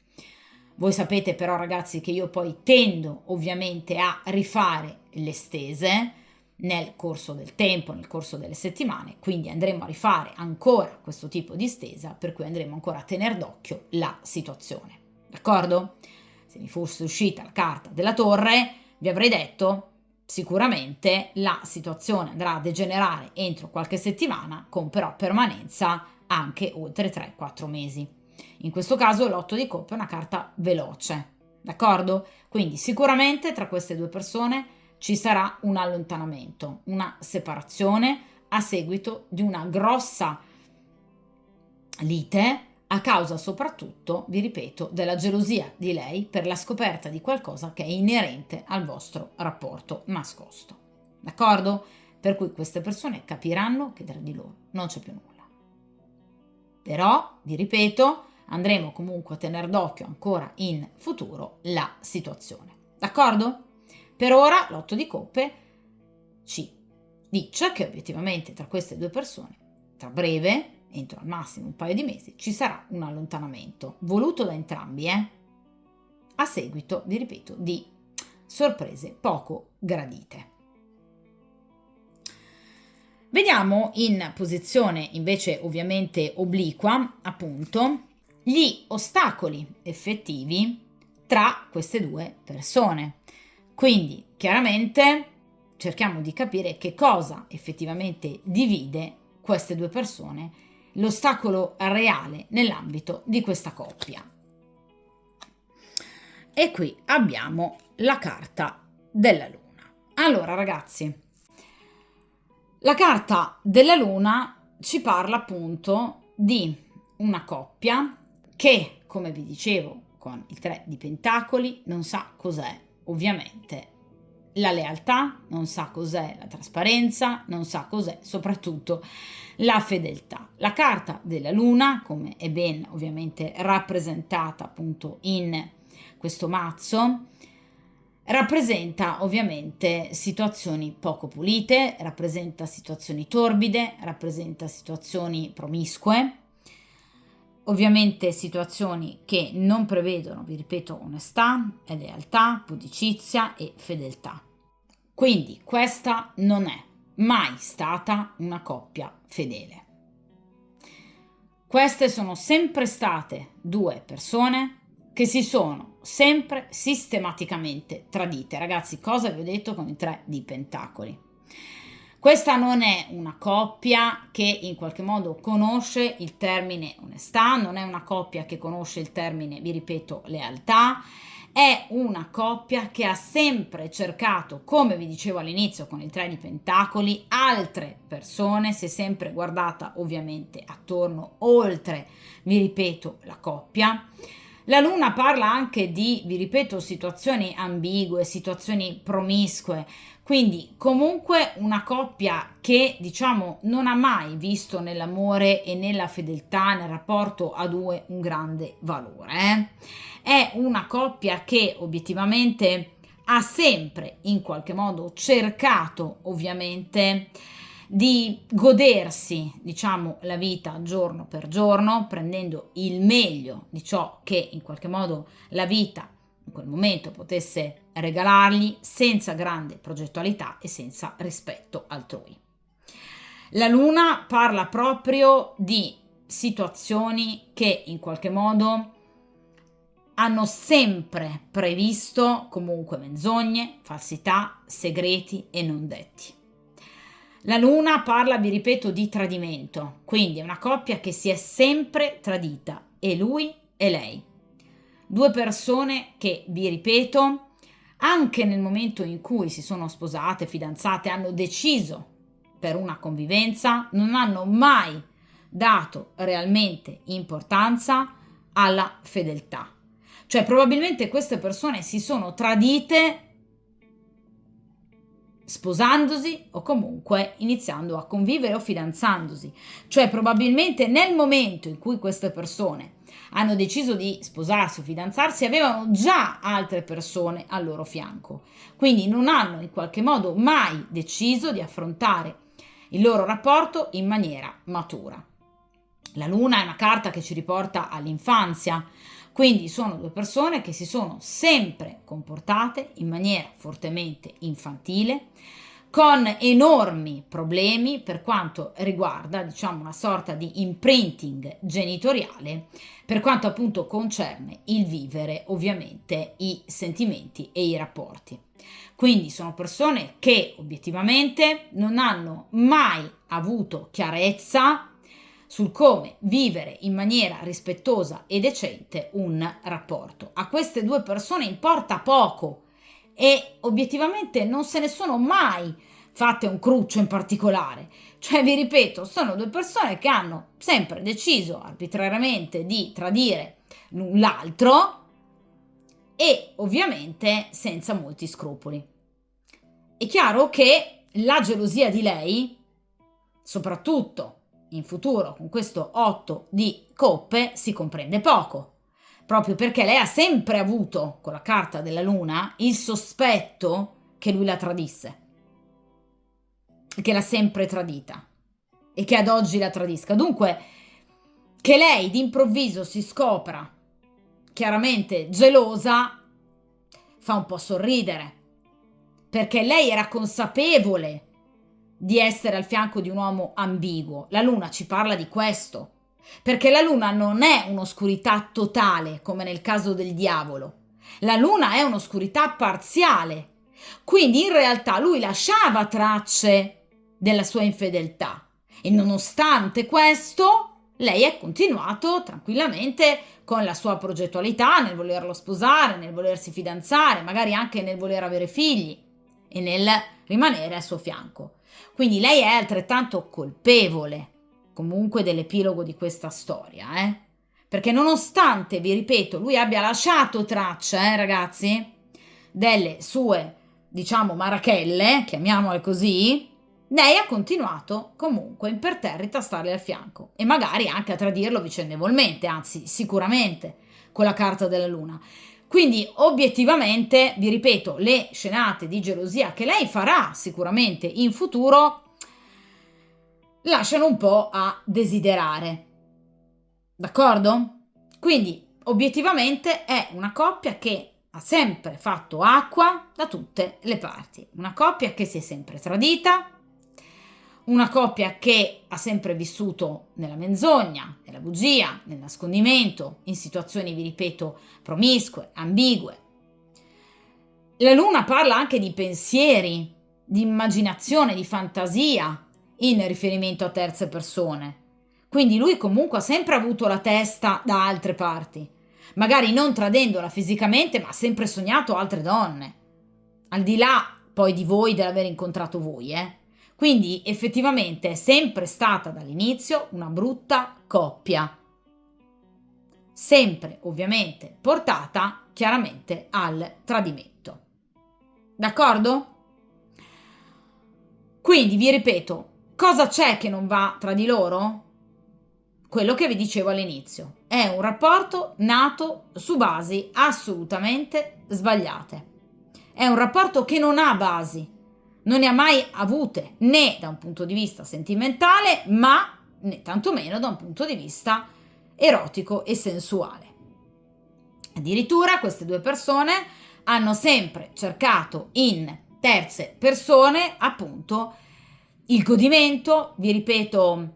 Voi sapete però, ragazzi, che io poi tendo ovviamente a rifare le stese nel corso del tempo, nel corso delle settimane, quindi andremo a rifare ancora questo tipo di stesa, per cui andremo ancora a tenere d'occhio la situazione, d'accordo? Se mi fosse uscita la carta della torre, vi avrei detto sicuramente la situazione andrà a degenerare entro qualche settimana, con però permanenza anche oltre 3-4 mesi. In questo caso l'otto di coppe è una carta veloce, d'accordo? Quindi sicuramente tra queste due persone ci sarà un allontanamento, una separazione a seguito di una grossa lite a causa soprattutto, vi ripeto, della gelosia di lei per la scoperta di qualcosa che è inerente al vostro rapporto nascosto. D'accordo? Per cui queste persone capiranno che tra di loro non c'è più nulla. Però, vi ripeto, andremo comunque a tenere d'occhio ancora in futuro la situazione. D'accordo? Per ora l'otto di coppe ci dice che obiettivamente tra queste due persone, tra breve, entro al massimo un paio di mesi, ci sarà un allontanamento voluto da entrambi, a seguito, vi ripeto, di sorprese poco gradite. Vediamo in posizione invece ovviamente obliqua, appunto, gli ostacoli effettivi tra queste due persone. Quindi chiaramente cerchiamo di capire che cosa effettivamente divide queste due persone, l'ostacolo reale nell'ambito di questa coppia. E qui abbiamo la carta della luna. Allora, ragazzi, la carta della luna ci parla appunto di una coppia che, come vi dicevo, con il 3 di pentacoli non sa cos'è ovviamente la lealtà, non sa cos'è la trasparenza, non sa cos'è soprattutto la fedeltà. La carta della luna, come è ben ovviamente rappresentata appunto in questo mazzo, rappresenta ovviamente situazioni poco pulite, rappresenta situazioni torbide, rappresenta situazioni promiscue, ovviamente situazioni che non prevedono, vi ripeto, onestà, lealtà, pudicizia e fedeltà. Quindi questa non è mai stata una coppia fedele. Queste sono sempre state due persone che si sono sempre sistematicamente tradite. Ragazzi, cosa vi ho detto con i 3 di pentacoli? Questa non è una coppia che in qualche modo conosce il termine onestà, non è una coppia che conosce il termine, vi ripeto, lealtà, è una coppia che ha sempre cercato, come vi dicevo all'inizio con il 3 di Pentacoli, altre persone, si è sempre guardata ovviamente attorno, oltre, vi ripeto, la coppia. La luna parla anche di, vi ripeto, situazioni ambigue, situazioni promiscue, quindi comunque una coppia che diciamo non ha mai visto nell'amore e nella fedeltà, nel rapporto a due, un grande valore. È una coppia che obiettivamente ha sempre in qualche modo cercato ovviamente di godersi, diciamo, la vita giorno per giorno, prendendo il meglio di ciò che in qualche modo la vita in quel momento potesse regalargli, senza grande progettualità e senza rispetto altrui. La luna parla proprio di situazioni che in qualche modo hanno sempre previsto comunque menzogne, falsità, segreti e non detti. La luna parla, vi ripeto, di tradimento, quindi è una coppia che si è sempre tradita, e lui e lei. Due persone che, vi ripeto, anche nel momento in cui si sono sposate, fidanzate, hanno deciso per una convivenza, non hanno mai dato realmente importanza alla fedeltà. Cioè probabilmente queste persone si sono tradite sposandosi o comunque iniziando a convivere o fidanzandosi. Cioè probabilmente nel momento in cui queste persone hanno deciso di sposarsi o fidanzarsi avevano già altre persone al loro fianco. Quindi non hanno in qualche modo mai deciso di affrontare il loro rapporto in maniera matura. La luna è una carta che ci riporta all'infanzia, quindi sono due persone che si sono sempre comportate in maniera fortemente infantile, con enormi problemi per quanto riguarda, diciamo, una sorta di imprinting genitoriale, per quanto appunto concerne il vivere ovviamente i sentimenti e i rapporti. Quindi sono persone che obiettivamente non hanno mai avuto chiarezza sul come vivere in maniera rispettosa e decente un rapporto. A queste due persone importa poco e obiettivamente non se ne sono mai fatte un cruccio in particolare. Cioè, vi ripeto, sono due persone che hanno sempre deciso arbitrariamente di tradire l'un l'altro e ovviamente senza molti scrupoli. È chiaro che la gelosia di lei, soprattutto in futuro con questo 8 di coppe, si comprende poco, proprio perché lei ha sempre avuto, con la carta della luna, il sospetto che lui la tradisse, che l'ha sempre tradita e che ad oggi la tradisca. Dunque, che lei d'improvviso si scopra chiaramente gelosa fa un po' sorridere, perché lei era consapevole di essere al fianco di un uomo ambiguo. La luna ci parla di questo, perché la luna non è un'oscurità totale come nel caso del diavolo. La luna è un'oscurità parziale. Quindi in realtà lui lasciava tracce della sua infedeltà e nonostante questo lei ha continuato tranquillamente con la sua progettualità nel volerlo sposare, nel volersi fidanzare, magari anche nel voler avere figli e nel rimanere al suo fianco. Quindi lei è altrettanto colpevole comunque dell'epilogo di questa storia, perché nonostante, vi ripeto, lui abbia lasciato tracce, ragazzi, delle sue, diciamo, marachelle, chiamiamole così, lei ha continuato comunque imperterrita a starle al fianco e magari anche a tradirlo vicendevolmente, anzi sicuramente con la carta della luna. Quindi obiettivamente, vi ripeto, le scenate di gelosia che lei farà sicuramente in futuro lasciano un po' a desiderare. D'accordo? Quindi obiettivamente è una coppia che ha sempre fatto acqua da tutte le parti. Una coppia che si è sempre tradita, una coppia che ha sempre vissuto nella menzogna, nella bugia, nel nascondimento, in situazioni, vi ripeto, promiscue, ambigue. La luna parla anche di pensieri di immaginazione, di fantasia in riferimento a terze persone. Quindi lui comunque ha sempre avuto la testa da altre parti, magari non tradendola fisicamente, ma ha sempre sognato altre donne, al di là poi di voi, dell'aver incontrato voi, Quindi effettivamente è sempre stata dall'inizio una brutta coppia, sempre ovviamente portata chiaramente al tradimento. D'accordo? Quindi vi ripeto, cosa c'è che non va tra di loro? Quello che vi dicevo all'inizio, è un rapporto nato su basi assolutamente sbagliate. È un rapporto che non ha basi, non ne ha mai avute, né da un punto di vista sentimentale, ma né tantomeno da un punto di vista erotico e sensuale. Addirittura queste due persone hanno sempre cercato in terze persone appunto il godimento, vi ripeto,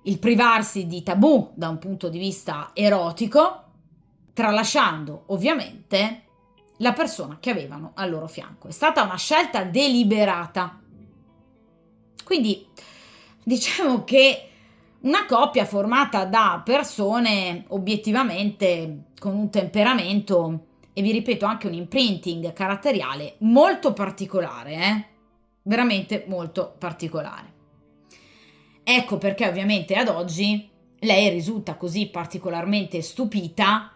il privarsi di tabù da un punto di vista erotico, tralasciando ovviamente la persona che avevano al loro fianco. È stata una scelta deliberata. Quindi diciamo che una coppia formata da persone obiettivamente con un temperamento e vi ripeto anche un imprinting caratteriale molto particolare, veramente molto particolare. Ecco perché ovviamente ad oggi lei risulta così particolarmente stupita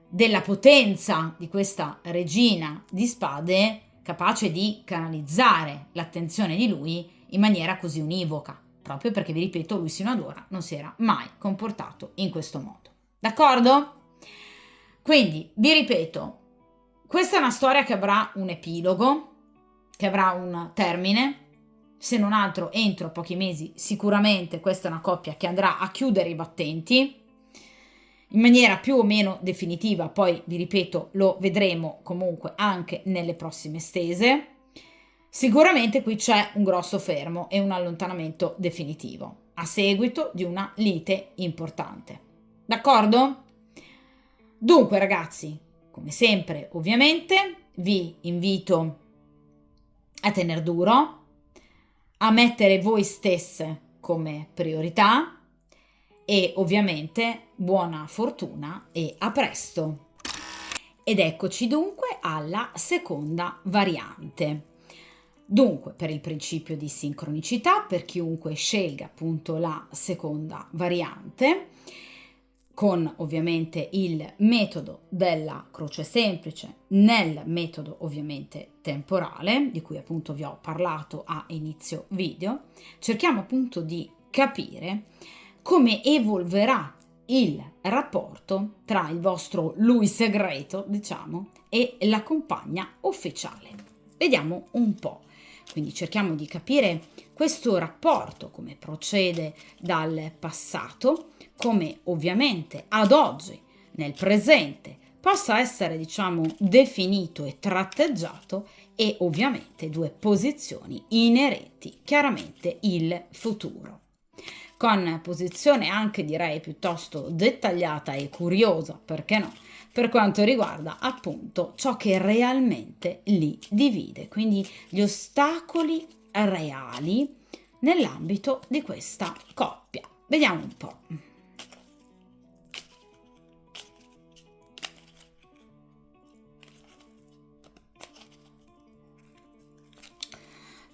della potenza di questa regina di spade, capace di canalizzare l'attenzione di lui in maniera così univoca, proprio perché, vi ripeto, lui sino ad ora non si era mai comportato in questo modo. D'accordo? Quindi, vi ripeto, questa è una storia che avrà un epilogo, che avrà un termine, se non altro entro pochi mesi sicuramente questa è una coppia che andrà a chiudere i battenti in maniera più o meno definitiva, poi vi ripeto lo vedremo comunque anche nelle prossime stese. Sicuramente qui c'è un grosso fermo e un allontanamento definitivo a seguito di una lite importante. D'accordo? Dunque ragazzi, come sempre ovviamente vi invito a tener duro, a mettere voi stesse come priorità e ovviamente buona fortuna e a presto. Ed eccoci dunque alla seconda variante. Dunque, per il principio di sincronicità, per chiunque scelga appunto la seconda variante, con ovviamente il metodo della croce semplice nel metodo ovviamente temporale, di cui appunto vi ho parlato a inizio video, cerchiamo appunto di capire come evolverà il rapporto tra il vostro lui segreto, diciamo, e la compagna ufficiale. Vediamo un po'. Quindi cerchiamo di capire questo rapporto, come procede dal passato, come ovviamente ad oggi, nel presente, possa essere, diciamo, definito e tratteggiato e ovviamente due posizioni inerenti, chiaramente il futuro. Con posizione anche direi piuttosto dettagliata e curiosa, perché no, per quanto riguarda appunto ciò che realmente li divide, quindi gli ostacoli reali nell'ambito di questa coppia. Vediamo un po'.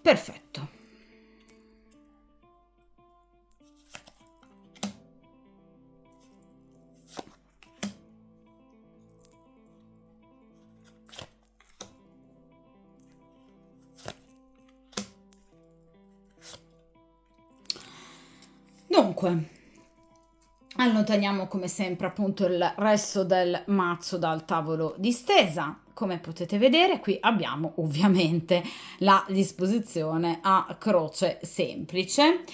Perfetto. Dunque, allontaniamo come sempre appunto il resto del mazzo dal tavolo di stesa. Come potete vedere qui abbiamo ovviamente la disposizione a croce semplice,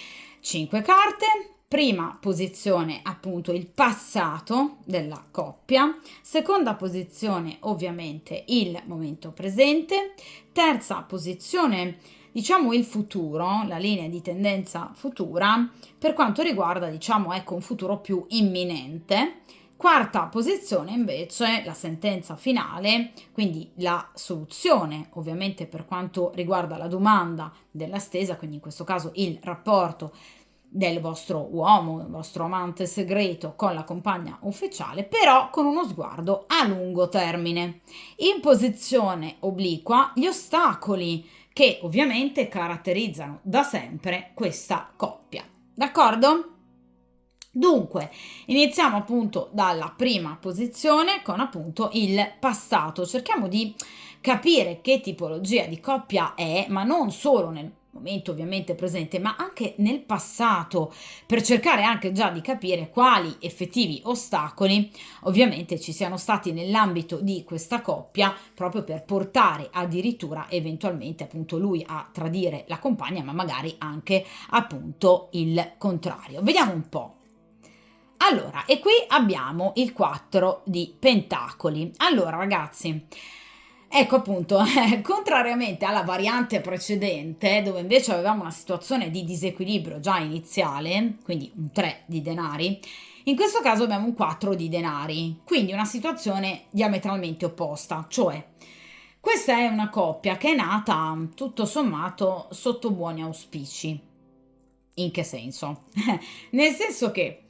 5 carte. Prima posizione appunto il passato della coppia, seconda posizione ovviamente il momento presente, terza posizione diciamo il futuro, la linea di tendenza futura per quanto riguarda diciamo ecco un futuro più imminente, Quarta posizione invece la sentenza finale, quindi la soluzione ovviamente per quanto riguarda la domanda della stesa, quindi in questo caso il rapporto del vostro uomo, il vostro amante segreto con la compagna ufficiale, però con uno sguardo a lungo termine. In posizione obliqua gli ostacoli che ovviamente caratterizzano da sempre questa coppia. D'accordo? Dunque, iniziamo appunto dalla prima posizione con appunto il passato. Cerchiamo di capire che tipologia di coppia è, ma non solo nel momento ovviamente presente, ma anche nel passato, per cercare anche già di capire quali effettivi ostacoli ovviamente ci siano stati nell'ambito di questa coppia, proprio per portare addirittura eventualmente appunto lui a tradire la compagna, ma magari anche appunto il contrario. Vediamo un po'. Allora, e qui abbiamo il 4 di pentacoli. Allora, ragazzi, ecco appunto, contrariamente alla variante precedente, dove invece avevamo una situazione di disequilibrio già iniziale, quindi un 3 di denari, in questo caso abbiamo un 4 di denari, quindi una situazione diametralmente opposta, cioè questa è una coppia che è nata tutto sommato sotto buoni auspici. In che senso? Nel senso che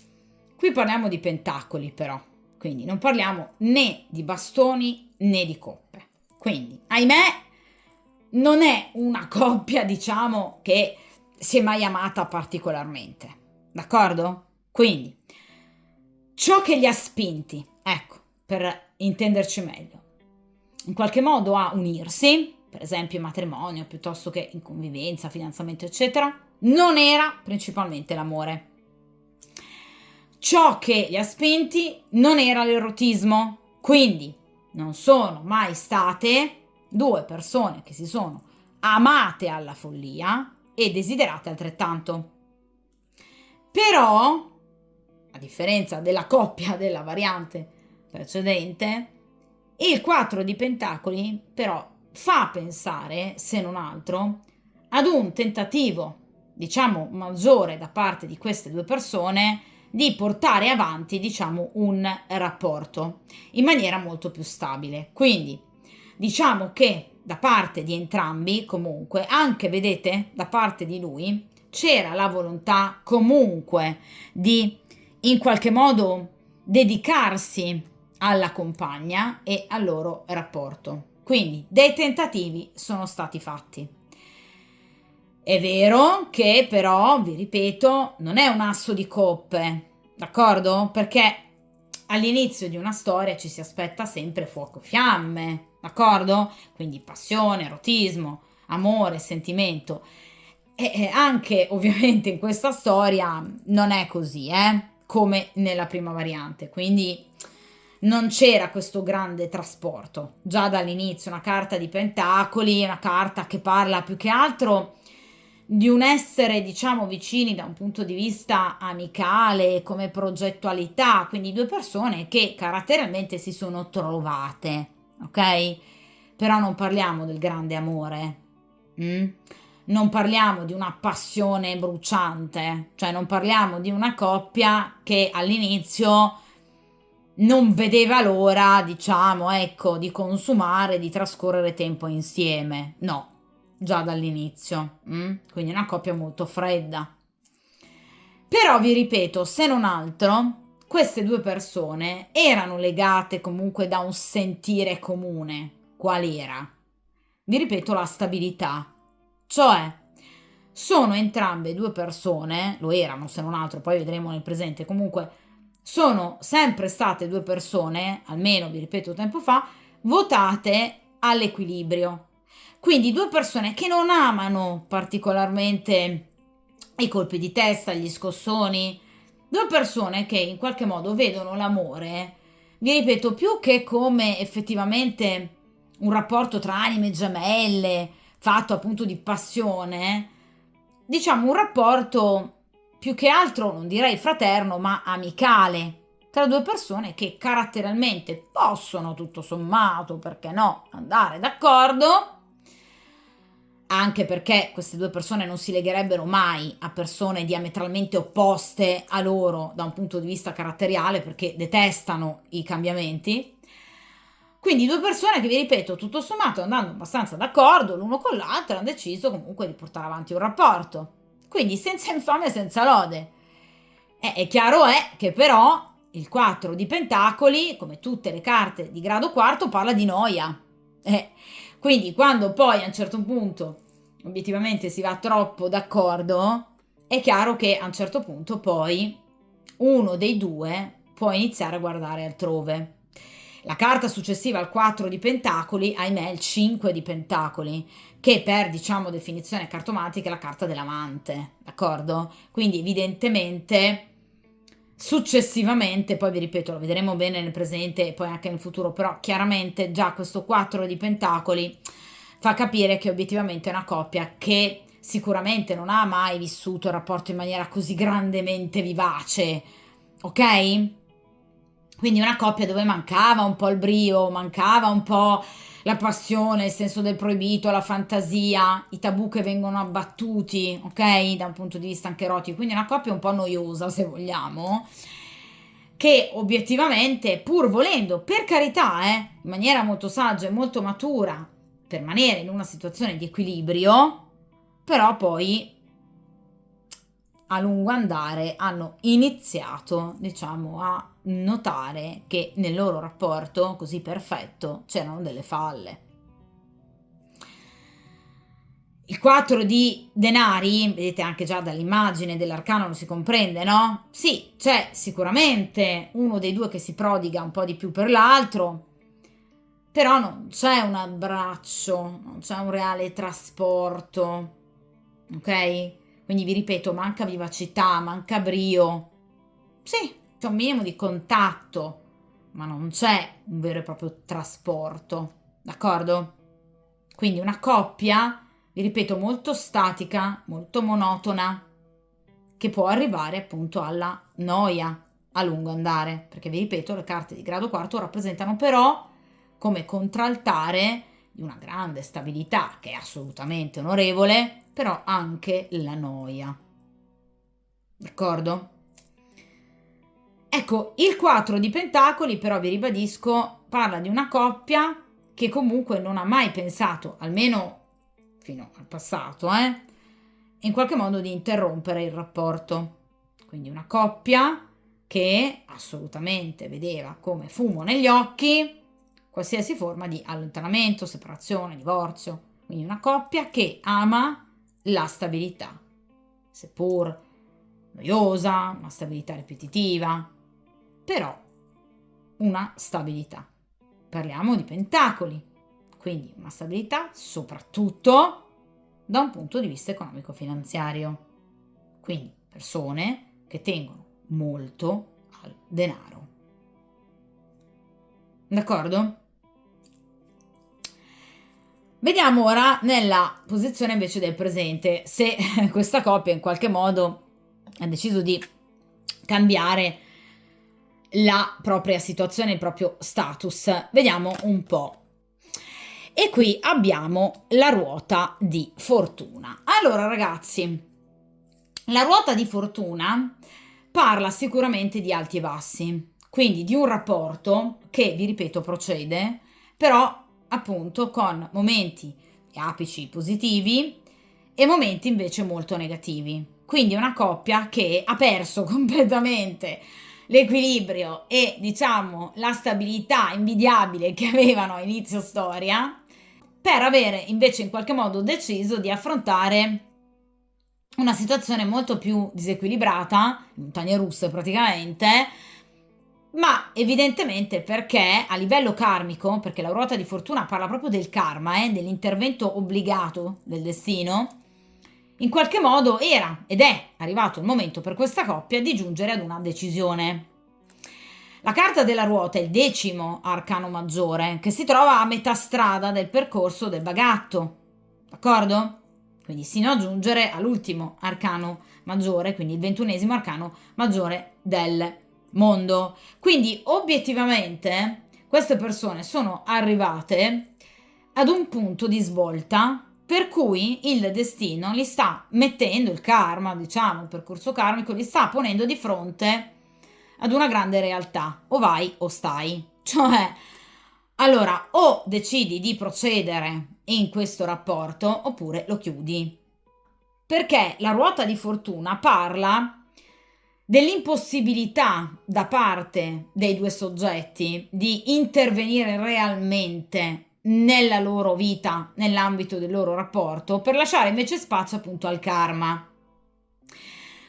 qui parliamo di pentacoli però, quindi non parliamo né di bastoni né di coppe. Quindi, ahimè, non è una coppia, diciamo, che si è mai amata particolarmente, d'accordo? Quindi, ciò che li ha spinti, ecco, per intenderci meglio, in qualche modo a unirsi, per esempio in matrimonio, piuttosto che in convivenza, fidanzamento, eccetera, non era principalmente l'amore. Ciò che li ha spinti non era l'erotismo, quindi non sono mai state due persone che si sono amate alla follia e desiderate altrettanto. Però, a differenza della coppia della variante precedente, il 4 di pentacoli però fa pensare, se non altro, ad un tentativo, diciamo, maggiore da parte di queste due persone di portare avanti, diciamo, un rapporto in maniera molto più stabile. Quindi, diciamo che da parte di entrambi, comunque, anche vedete, da parte di lui, c'era la volontà comunque di in qualche modo dedicarsi alla compagna e al loro rapporto. Quindi dei tentativi sono stati fatti. È vero che però, vi ripeto, non è un asso di coppe, d'accordo? Perché all'inizio di una storia ci si aspetta sempre fuoco e fiamme, d'accordo? Quindi passione, erotismo, amore, sentimento. E anche ovviamente in questa storia non è così, come nella prima variante. Quindi non c'era questo grande trasporto. Già dall'inizio una carta di pentacoli, una carta che parla più che altro di un essere, diciamo, vicini da un punto di vista amicale, come progettualità, quindi due persone che caratterialmente si sono trovate, ok? Però non parliamo del grande amore, mm? Non parliamo di una passione bruciante, cioè non parliamo di una coppia che all'inizio non vedeva l'ora, diciamo, ecco, di consumare, di trascorrere tempo insieme. No, già dall'inizio. Quindi una coppia molto fredda. Però vi ripeto, se non altro, queste due persone erano legate comunque da un sentire comune. Qual era? Vi ripeto, la stabilità. Cioè, sono entrambe due persone, lo erano se non altro, poi vedremo nel presente, comunque sono sempre state due persone, almeno vi ripeto tempo fa, votate all'equilibrio. Quindi due persone che non amano particolarmente i colpi di testa, gli scossoni, due persone che in qualche modo vedono l'amore, vi ripeto, più che come effettivamente un rapporto tra anime gemelle, fatto appunto di passione, diciamo un rapporto più che altro, non direi fraterno, ma amicale, tra due persone che caratterialmente possono tutto sommato, perché no, andare d'accordo, anche perché queste due persone non si legherebbero mai a persone diametralmente opposte a loro da un punto di vista caratteriale, perché detestano i cambiamenti. Quindi due persone che, vi ripeto, tutto sommato andando abbastanza d'accordo l'uno con l'altro, hanno deciso comunque di portare avanti un rapporto. Quindi senza infamia e senza lode. È chiaro che però il 4 di Pentacoli, come tutte le carte di grado quarto, parla di noia. Quindi quando poi a un certo punto obiettivamente si va troppo d'accordo, è chiaro che a un certo punto poi uno dei due può iniziare a guardare altrove. La carta successiva al 4 di Pentacoli, ahimè, è il 5 di Pentacoli, che per, diciamo, definizione cartomatica è la carta dell'amante, d'accordo? Quindi evidentemente successivamente, poi vi ripeto, lo vedremo bene nel presente e poi anche nel futuro, però chiaramente già questo 4 di Pentacoli fa capire che obiettivamente è una coppia che sicuramente non ha mai vissuto il rapporto in maniera così grandemente vivace, ok? Quindi una coppia dove mancava un po' il brio, mancava un po' la passione, il senso del proibito, la fantasia, i tabù che vengono abbattuti, ok? Da un punto di vista anche erotico. Quindi una coppia un po' noiosa, se vogliamo, che obiettivamente, pur volendo, per carità, in maniera molto saggia e molto matura, permanere in una situazione di equilibrio, però poi a lungo andare hanno iniziato, diciamo, a notare che nel loro rapporto così perfetto c'erano delle falle. Il 4 di denari, vedete anche già dall'immagine dell'arcano lo si comprende, no? Sì, c'è sicuramente uno dei due che si prodiga un po' di più per l'altro, però non c'è un abbraccio, non c'è un reale trasporto, ok? Quindi vi ripeto, manca vivacità, manca brio. Sì, c'è un minimo di contatto, ma non c'è un vero e proprio trasporto, d'accordo? Quindi una coppia, vi ripeto, molto statica, molto monotona, che può arrivare appunto alla noia a lungo andare, perché vi ripeto, le carte di grado quarto rappresentano però come contraltare di una grande stabilità che è assolutamente onorevole, però anche la noia. D'accordo? Ecco, il 4 di Pentacoli, però vi ribadisco, parla di una coppia che comunque non ha mai pensato, almeno fino al passato, in qualche modo di interrompere il rapporto. Quindi una coppia che assolutamente vedeva come fumo negli occhi qualsiasi forma di allontanamento, separazione, divorzio. Quindi una coppia che ama la stabilità, seppur noiosa, una stabilità ripetitiva, però una stabilità. Parliamo di pentacoli, quindi una stabilità soprattutto da un punto di vista economico-finanziario. Quindi persone che tengono molto al denaro. D'accordo? Vediamo ora nella posizione invece del presente, se questa coppia in qualche modo ha deciso di cambiare la propria situazione, il proprio status. Vediamo un po'. E qui abbiamo la ruota di fortuna. Allora ragazzi, la ruota di fortuna parla sicuramente di alti e bassi, quindi di un rapporto che, vi ripeto, procede, però appunto con momenti apici positivi e momenti invece molto negativi. Quindi una coppia che ha perso completamente l'equilibrio e diciamo la stabilità invidiabile che avevano a inizio storia, per avere invece in qualche modo deciso di affrontare una situazione molto più disequilibrata, montagne russe praticamente, ma evidentemente perché a livello karmico, perché la ruota di fortuna parla proprio del karma, dell'intervento obbligato del destino, in qualche modo era ed è arrivato il momento per questa coppia di giungere ad una decisione. La carta della ruota è il 10° arcano maggiore, che si trova a metà strada del percorso del bagatto, d'accordo? Quindi sino a giungere all'ultimo arcano maggiore, quindi il 21° arcano maggiore del mondo. Quindi obiettivamente queste persone sono arrivate ad un punto di svolta per cui il destino li sta mettendo, il karma, diciamo, il percorso karmico, li sta ponendo di fronte ad una grande realtà, o vai o stai. Cioè, allora, o decidi di procedere in questo rapporto oppure lo chiudi. Perché la ruota di fortuna parla dell'impossibilità da parte dei due soggetti di intervenire realmente nella loro vita, nell'ambito del loro rapporto, per lasciare invece spazio appunto al karma.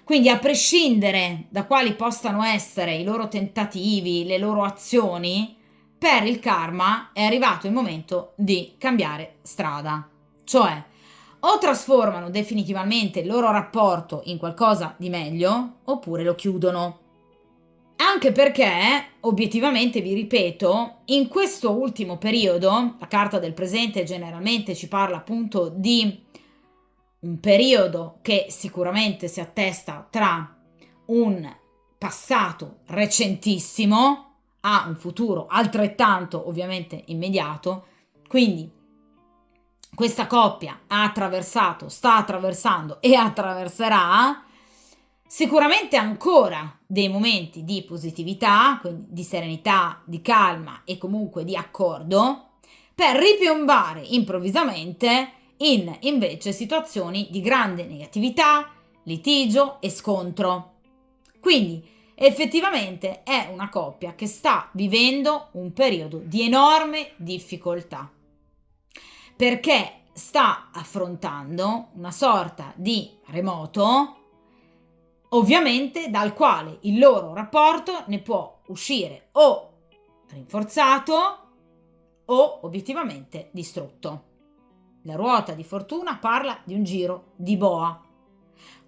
Quindi a prescindere da quali possano essere i loro tentativi, le loro azioni, per il karma è arrivato il momento di cambiare strada. Cioè, o trasformano definitivamente il loro rapporto in qualcosa di meglio, oppure lo chiudono. Anche perché, obiettivamente, vi ripeto, in questo ultimo periodo, la carta del presente generalmente ci parla appunto di un periodo che sicuramente si attesta tra un passato recentissimo a un futuro altrettanto ovviamente immediato, quindi questa coppia ha attraversato, sta attraversando e attraverserà sicuramente ancora dei momenti di positività, quindi di serenità, di calma e comunque di accordo, per ripiombare improvvisamente in invece situazioni di grande negatività, litigio e scontro. Quindi effettivamente è una coppia che sta vivendo un periodo di enorme difficoltà, perché sta affrontando una sorta di remoto, ovviamente dal quale il loro rapporto ne può uscire o rinforzato o obiettivamente distrutto. La ruota di fortuna parla di un giro di boa.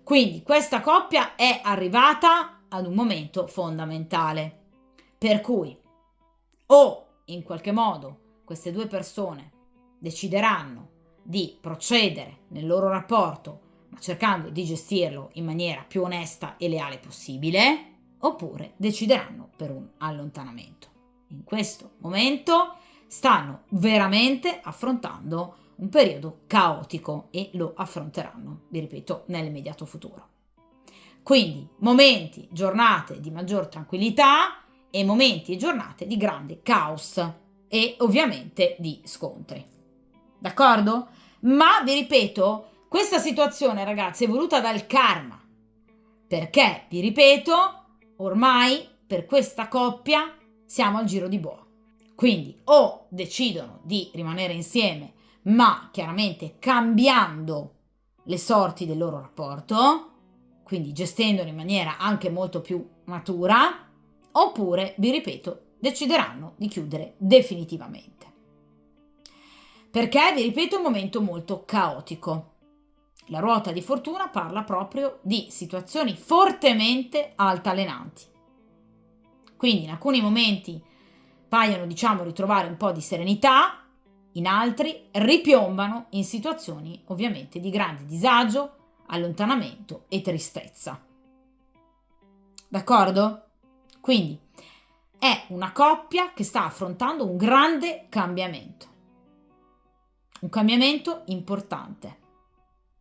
Quindi questa coppia è arrivata ad un momento fondamentale, per cui o in qualche modo queste due persone decideranno di procedere nel loro rapporto, ma cercando di gestirlo in maniera più onesta e leale possibile, oppure decideranno per un allontanamento. In questo momento stanno veramente affrontando un periodo caotico e lo affronteranno, vi ripeto, nell'immediato futuro. Quindi momenti, giornate di maggior tranquillità e momenti e giornate di grande caos e ovviamente di scontri. D'accordo? Ma vi ripeto, questa situazione, ragazzi, è voluta dal karma. Perché, vi ripeto, ormai per questa coppia siamo al giro di boa. Quindi o decidono di rimanere insieme, ma chiaramente cambiando le sorti del loro rapporto, quindi gestendolo in maniera anche molto più matura, oppure, vi ripeto, decideranno di chiudere definitivamente. Perché, vi ripeto, è un momento molto caotico. La ruota di fortuna parla proprio di situazioni fortemente altalenanti. Quindi in alcuni momenti paiono, diciamo, ritrovare un po' di serenità, in altri ripiombano in situazioni ovviamente di grande disagio, allontanamento e tristezza. D'accordo? Quindi è una coppia che sta affrontando un grande cambiamento. Un cambiamento importante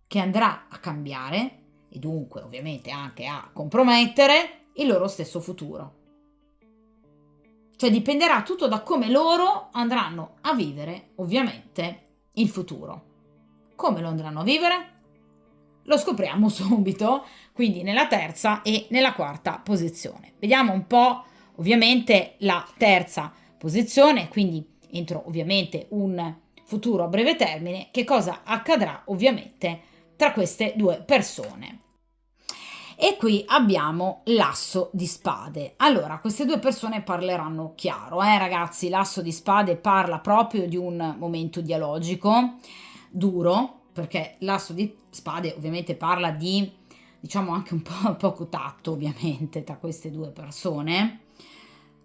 che andrà a cambiare e dunque ovviamente anche a compromettere il loro stesso futuro. Cioè dipenderà tutto da come loro andranno a vivere ovviamente il futuro. Come lo andranno a vivere? Lo scopriamo subito, quindi nella terza e nella quarta posizione. Vediamo un po' ovviamente la terza posizione, quindi entro ovviamente un futuro a breve termine, che cosa accadrà ovviamente tra queste due persone. E qui abbiamo l'asso di spade. Allora, queste due persone parleranno chiaro, ragazzi, l'asso di spade parla proprio di un momento dialogico, duro, perché l'asso di spade ovviamente parla di, diciamo, anche un po' poco tatto, ovviamente, tra queste due persone.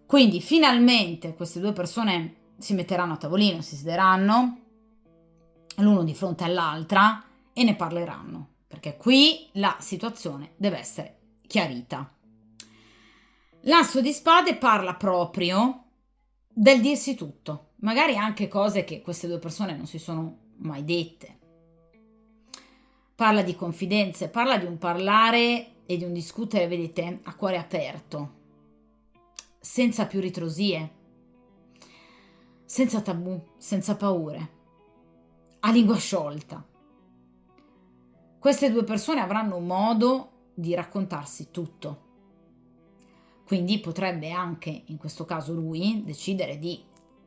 Quindi, finalmente, queste due persone si metteranno a tavolino, si siederanno, l'uno di fronte all'altra, e ne parleranno. Perché qui la situazione deve essere chiarita. L'asso di spade parla proprio del dirsi tutto, magari anche cose che queste due persone non si sono mai dette, parla di confidenze, parla di un parlare e di un discutere, vedete, a cuore aperto, senza più ritrosie, senza tabù, senza paure, a lingua sciolta. Queste due persone avranno modo di raccontarsi tutto. Quindi potrebbe anche, in questo caso lui, decidere di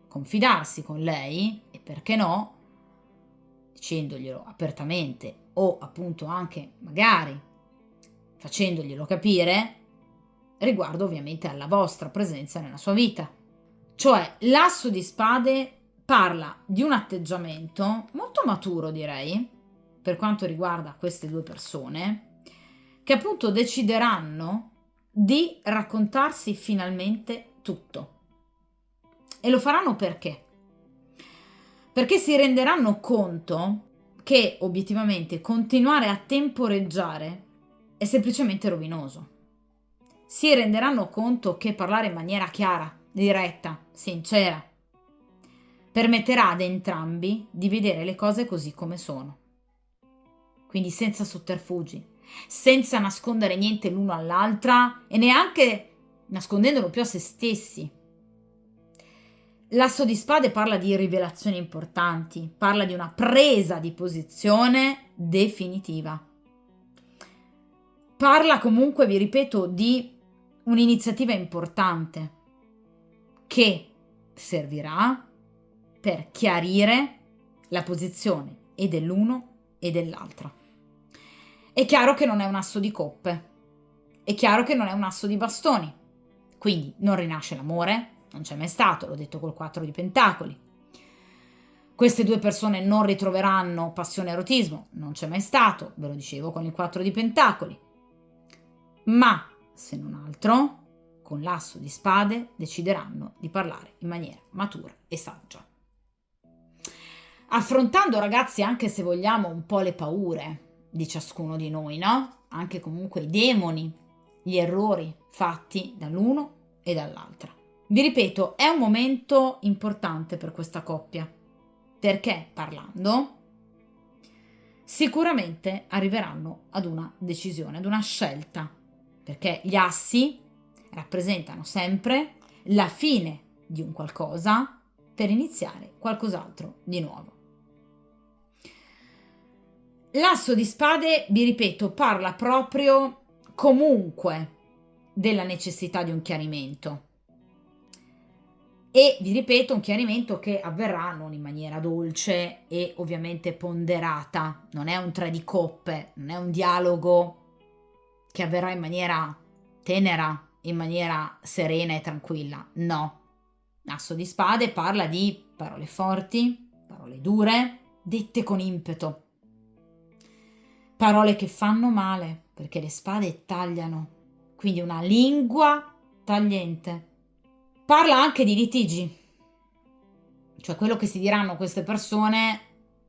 confidarsi con lei e perché no, dicendoglielo apertamente o appunto anche magari facendoglielo capire riguardo ovviamente alla vostra presenza nella sua vita. Cioè l'asso di spade parla di un atteggiamento molto maturo, direi, per quanto riguarda queste due persone, che appunto decideranno di raccontarsi finalmente tutto. E lo faranno perché? Perché si renderanno conto che obiettivamente continuare a temporeggiare è semplicemente rovinoso. Si renderanno conto che parlare in maniera chiara, diretta, sincera, permetterà ad entrambi di vedere le cose così come sono. Quindi senza sotterfugi, senza nascondere niente l'uno all'altra e neanche nascondendolo più a se stessi. L'asso di spade parla di rivelazioni importanti, parla di una presa di posizione definitiva. Parla comunque, vi ripeto, di un'iniziativa importante che servirà per chiarire la posizione e dell'uno e dell'altra. È chiaro che non è un asso di coppe, è chiaro che non è un asso di bastoni, quindi non rinasce l'amore, non c'è mai stato, l'ho detto col 4 di pentacoli. Queste due persone non ritroveranno passione e erotismo, non c'è mai stato, ve lo dicevo con il 4 di pentacoli. Ma, se non altro, con l'asso di spade decideranno di parlare in maniera matura e saggia. Affrontando, ragazzi, anche se vogliamo un po' le paure di ciascuno di noi, no? Anche comunque i demoni, gli errori fatti dall'uno e dall'altra. Vi ripeto, è un momento importante per questa coppia, perché parlando sicuramente arriveranno ad una decisione, ad una scelta, perché gli assi rappresentano sempre la fine di un qualcosa per iniziare qualcos'altro di nuovo. L'asso di spade, vi ripeto, parla proprio comunque della necessità di un chiarimento. E vi ripeto, un chiarimento che avverrà non in maniera dolce e ovviamente ponderata, non è un tre di coppe, non è un dialogo che avverrà in maniera tenera, in maniera serena e tranquilla, no. L'asso di spade parla di parole forti, parole dure, dette con impeto, parole che fanno male, perché le spade tagliano, quindi una lingua tagliente. Parla anche di litigi, cioè quello che si diranno queste persone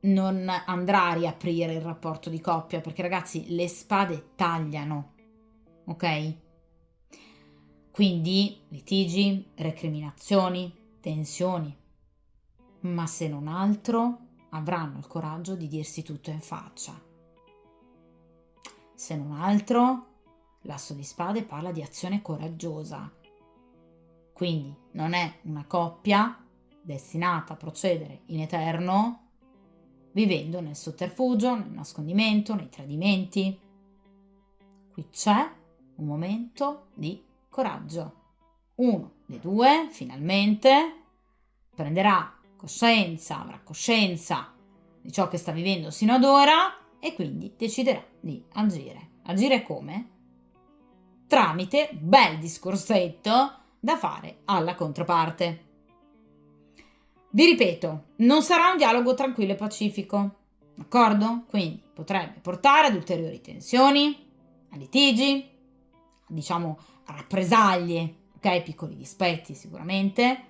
non andrà a riaprire il rapporto di coppia, perché ragazzi le spade tagliano, ok? Quindi litigi, recriminazioni, tensioni, ma se non altro avranno il coraggio di dirsi tutto in faccia. Se non altro, l'asso di spade parla di azione coraggiosa. Quindi non è una coppia destinata a procedere in eterno, vivendo nel sotterfugio, nel nascondimento, nei tradimenti. Qui c'è un momento di coraggio. Uno dei due finalmente prenderà coscienza, avrà coscienza di ciò che sta vivendo sino ad ora e quindi deciderà di agire. Agire come? Tramite bel discorsetto da fare alla controparte. Vi ripeto, non sarà un dialogo tranquillo e pacifico, d'accordo? Quindi potrebbe portare ad ulteriori tensioni, a litigi, diciamo a rappresaglie, ok? Piccoli dispetti sicuramente,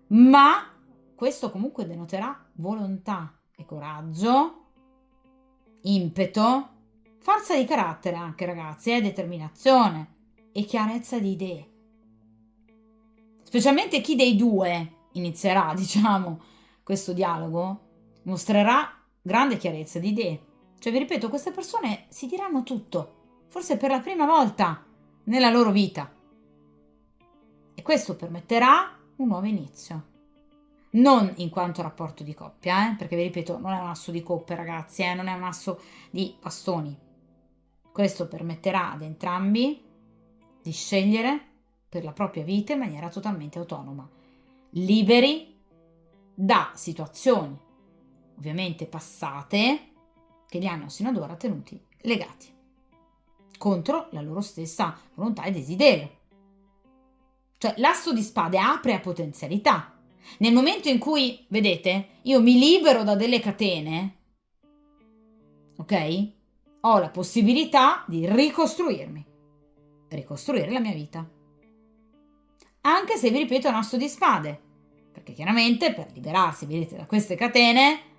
ma questo comunque denoterà volontà e coraggio, impeto, forza di carattere anche ragazzi, determinazione e chiarezza di idee. Specialmente chi dei due inizierà, diciamo, questo dialogo, mostrerà grande chiarezza di idee, Cioè, vi ripeto, queste persone si diranno tutto, forse per la prima volta nella loro vita. E questo permetterà un nuovo inizio. Non in quanto rapporto di coppia, perché vi ripeto, non è un asso di coppe, ragazzi, non è un asso di bastoni. Questo permetterà ad entrambi di scegliere per la propria vita in maniera totalmente autonoma, liberi da situazioni ovviamente passate che li hanno sino ad ora tenuti legati contro la loro stessa volontà e desiderio. Cioè, l'asso di spade apre a potenzialità. Nel momento in cui, vedete, io mi libero da delle catene, ok? Ho la possibilità di ricostruirmi, ricostruire la mia vita. Anche se, vi ripeto, è un asso di spade, perché chiaramente per liberarsi, vedete, da queste catene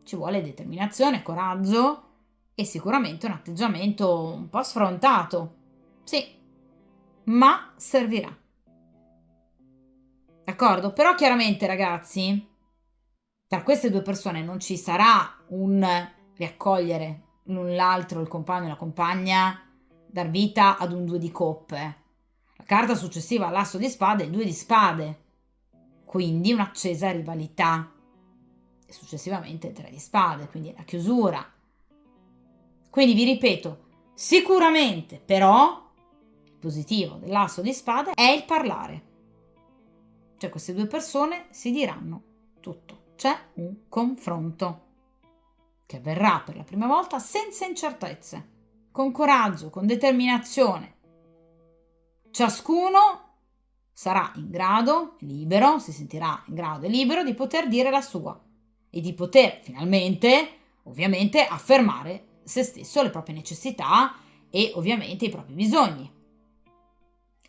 ci vuole determinazione, coraggio e sicuramente un atteggiamento un po' sfrontato. Sì, ma servirà. D'accordo? Però chiaramente, ragazzi, tra queste due persone non ci sarà un riaccogliere l'un l'altro, il compagno e la compagna, dar vita ad un 2 di coppe. La carta successiva all'asso di spade è il 2 di spade, quindi un'accesa rivalità. E successivamente il 3 di spade, quindi la chiusura. Quindi vi ripeto, sicuramente però il positivo dell'asso di spade è il parlare. Cioè queste due persone si diranno tutto. C'è un confronto che avverrà per la prima volta senza incertezze, con coraggio, con determinazione. Ciascuno sarà in grado, libero, si sentirà in grado e libero di poter dire la sua e di poter finalmente, ovviamente, affermare se stesso, le proprie necessità e ovviamente i propri bisogni.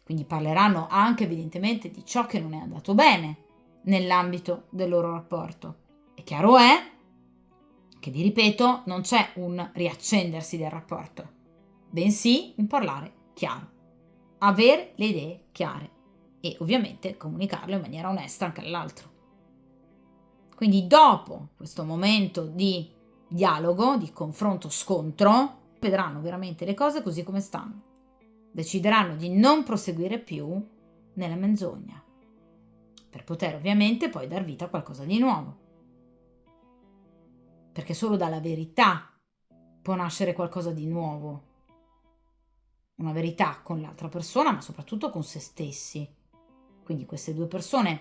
Quindi parleranno anche evidentemente di ciò che non è andato bene nell'ambito del loro rapporto. E chiaro è che, vi ripeto, non c'è un riaccendersi del rapporto, bensì un parlare chiaro, avere le idee chiare e ovviamente comunicarlo in maniera onesta anche all'altro. Quindi dopo questo momento di dialogo, di confronto, scontro, vedranno veramente le cose così come stanno. Decideranno di non proseguire più nella menzogna, per poter ovviamente poi dar vita a qualcosa di nuovo. Perché solo dalla verità può nascere qualcosa di nuovo. Una verità con l'altra persona, ma soprattutto con se stessi. Quindi queste due persone,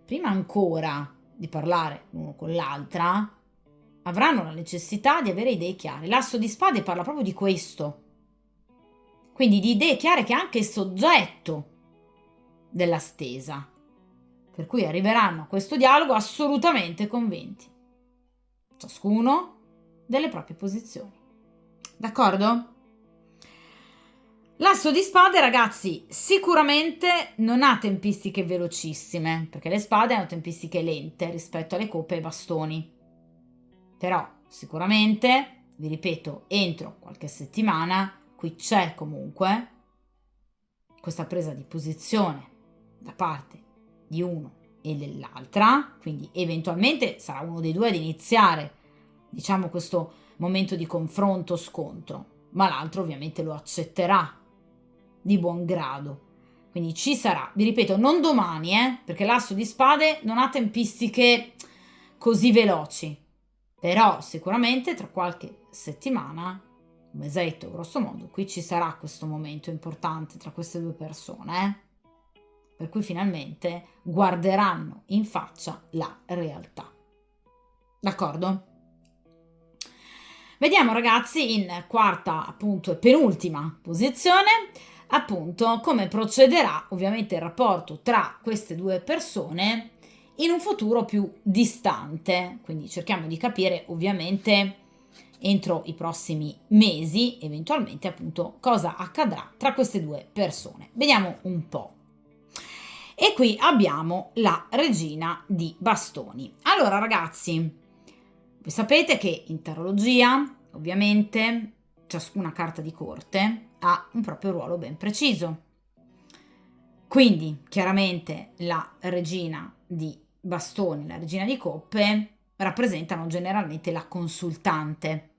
prima ancora di parlare l'uno con l'altra, avranno la necessità di avere idee chiare. L'asso di spade parla proprio di questo. Quindi di idee chiare che è anche il soggetto della stesa. Per cui arriveranno a questo dialogo assolutamente convinti. Ciascuno delle proprie posizioni. D'accordo? L'asso di spade, ragazzi, sicuramente non ha tempistiche velocissime, perché le spade hanno tempistiche lente rispetto alle coppe e ai bastoni. Però sicuramente, vi ripeto, entro qualche settimana, qui c'è comunque questa presa di posizione da parte di uno e dell'altra, quindi eventualmente sarà uno dei due ad iniziare, diciamo, questo momento di confronto, scontro, ma l'altro ovviamente lo accetterà di buon grado. Quindi ci sarà, vi ripeto, non domani, perché l'asso di spade non ha tempistiche così veloci, però sicuramente tra qualche settimana, un mesetto grosso modo, qui ci sarà questo momento importante tra queste due persone, per cui finalmente guarderanno in faccia la realtà. D'accordo? Vediamo, ragazzi, in quarta appunto e penultima posizione, appunto come procederà ovviamente il rapporto tra queste due persone in un futuro più distante. Quindi cerchiamo di capire ovviamente entro i prossimi mesi eventualmente appunto cosa accadrà tra queste due persone. Vediamo un po'. E qui abbiamo la regina di bastoni. Allora, ragazzi, voi sapete che in tarologia ovviamente ciascuna carta di corte ha un proprio ruolo ben preciso. Quindi chiaramente la regina di bastoni, la regina di coppe rappresentano generalmente la consultante.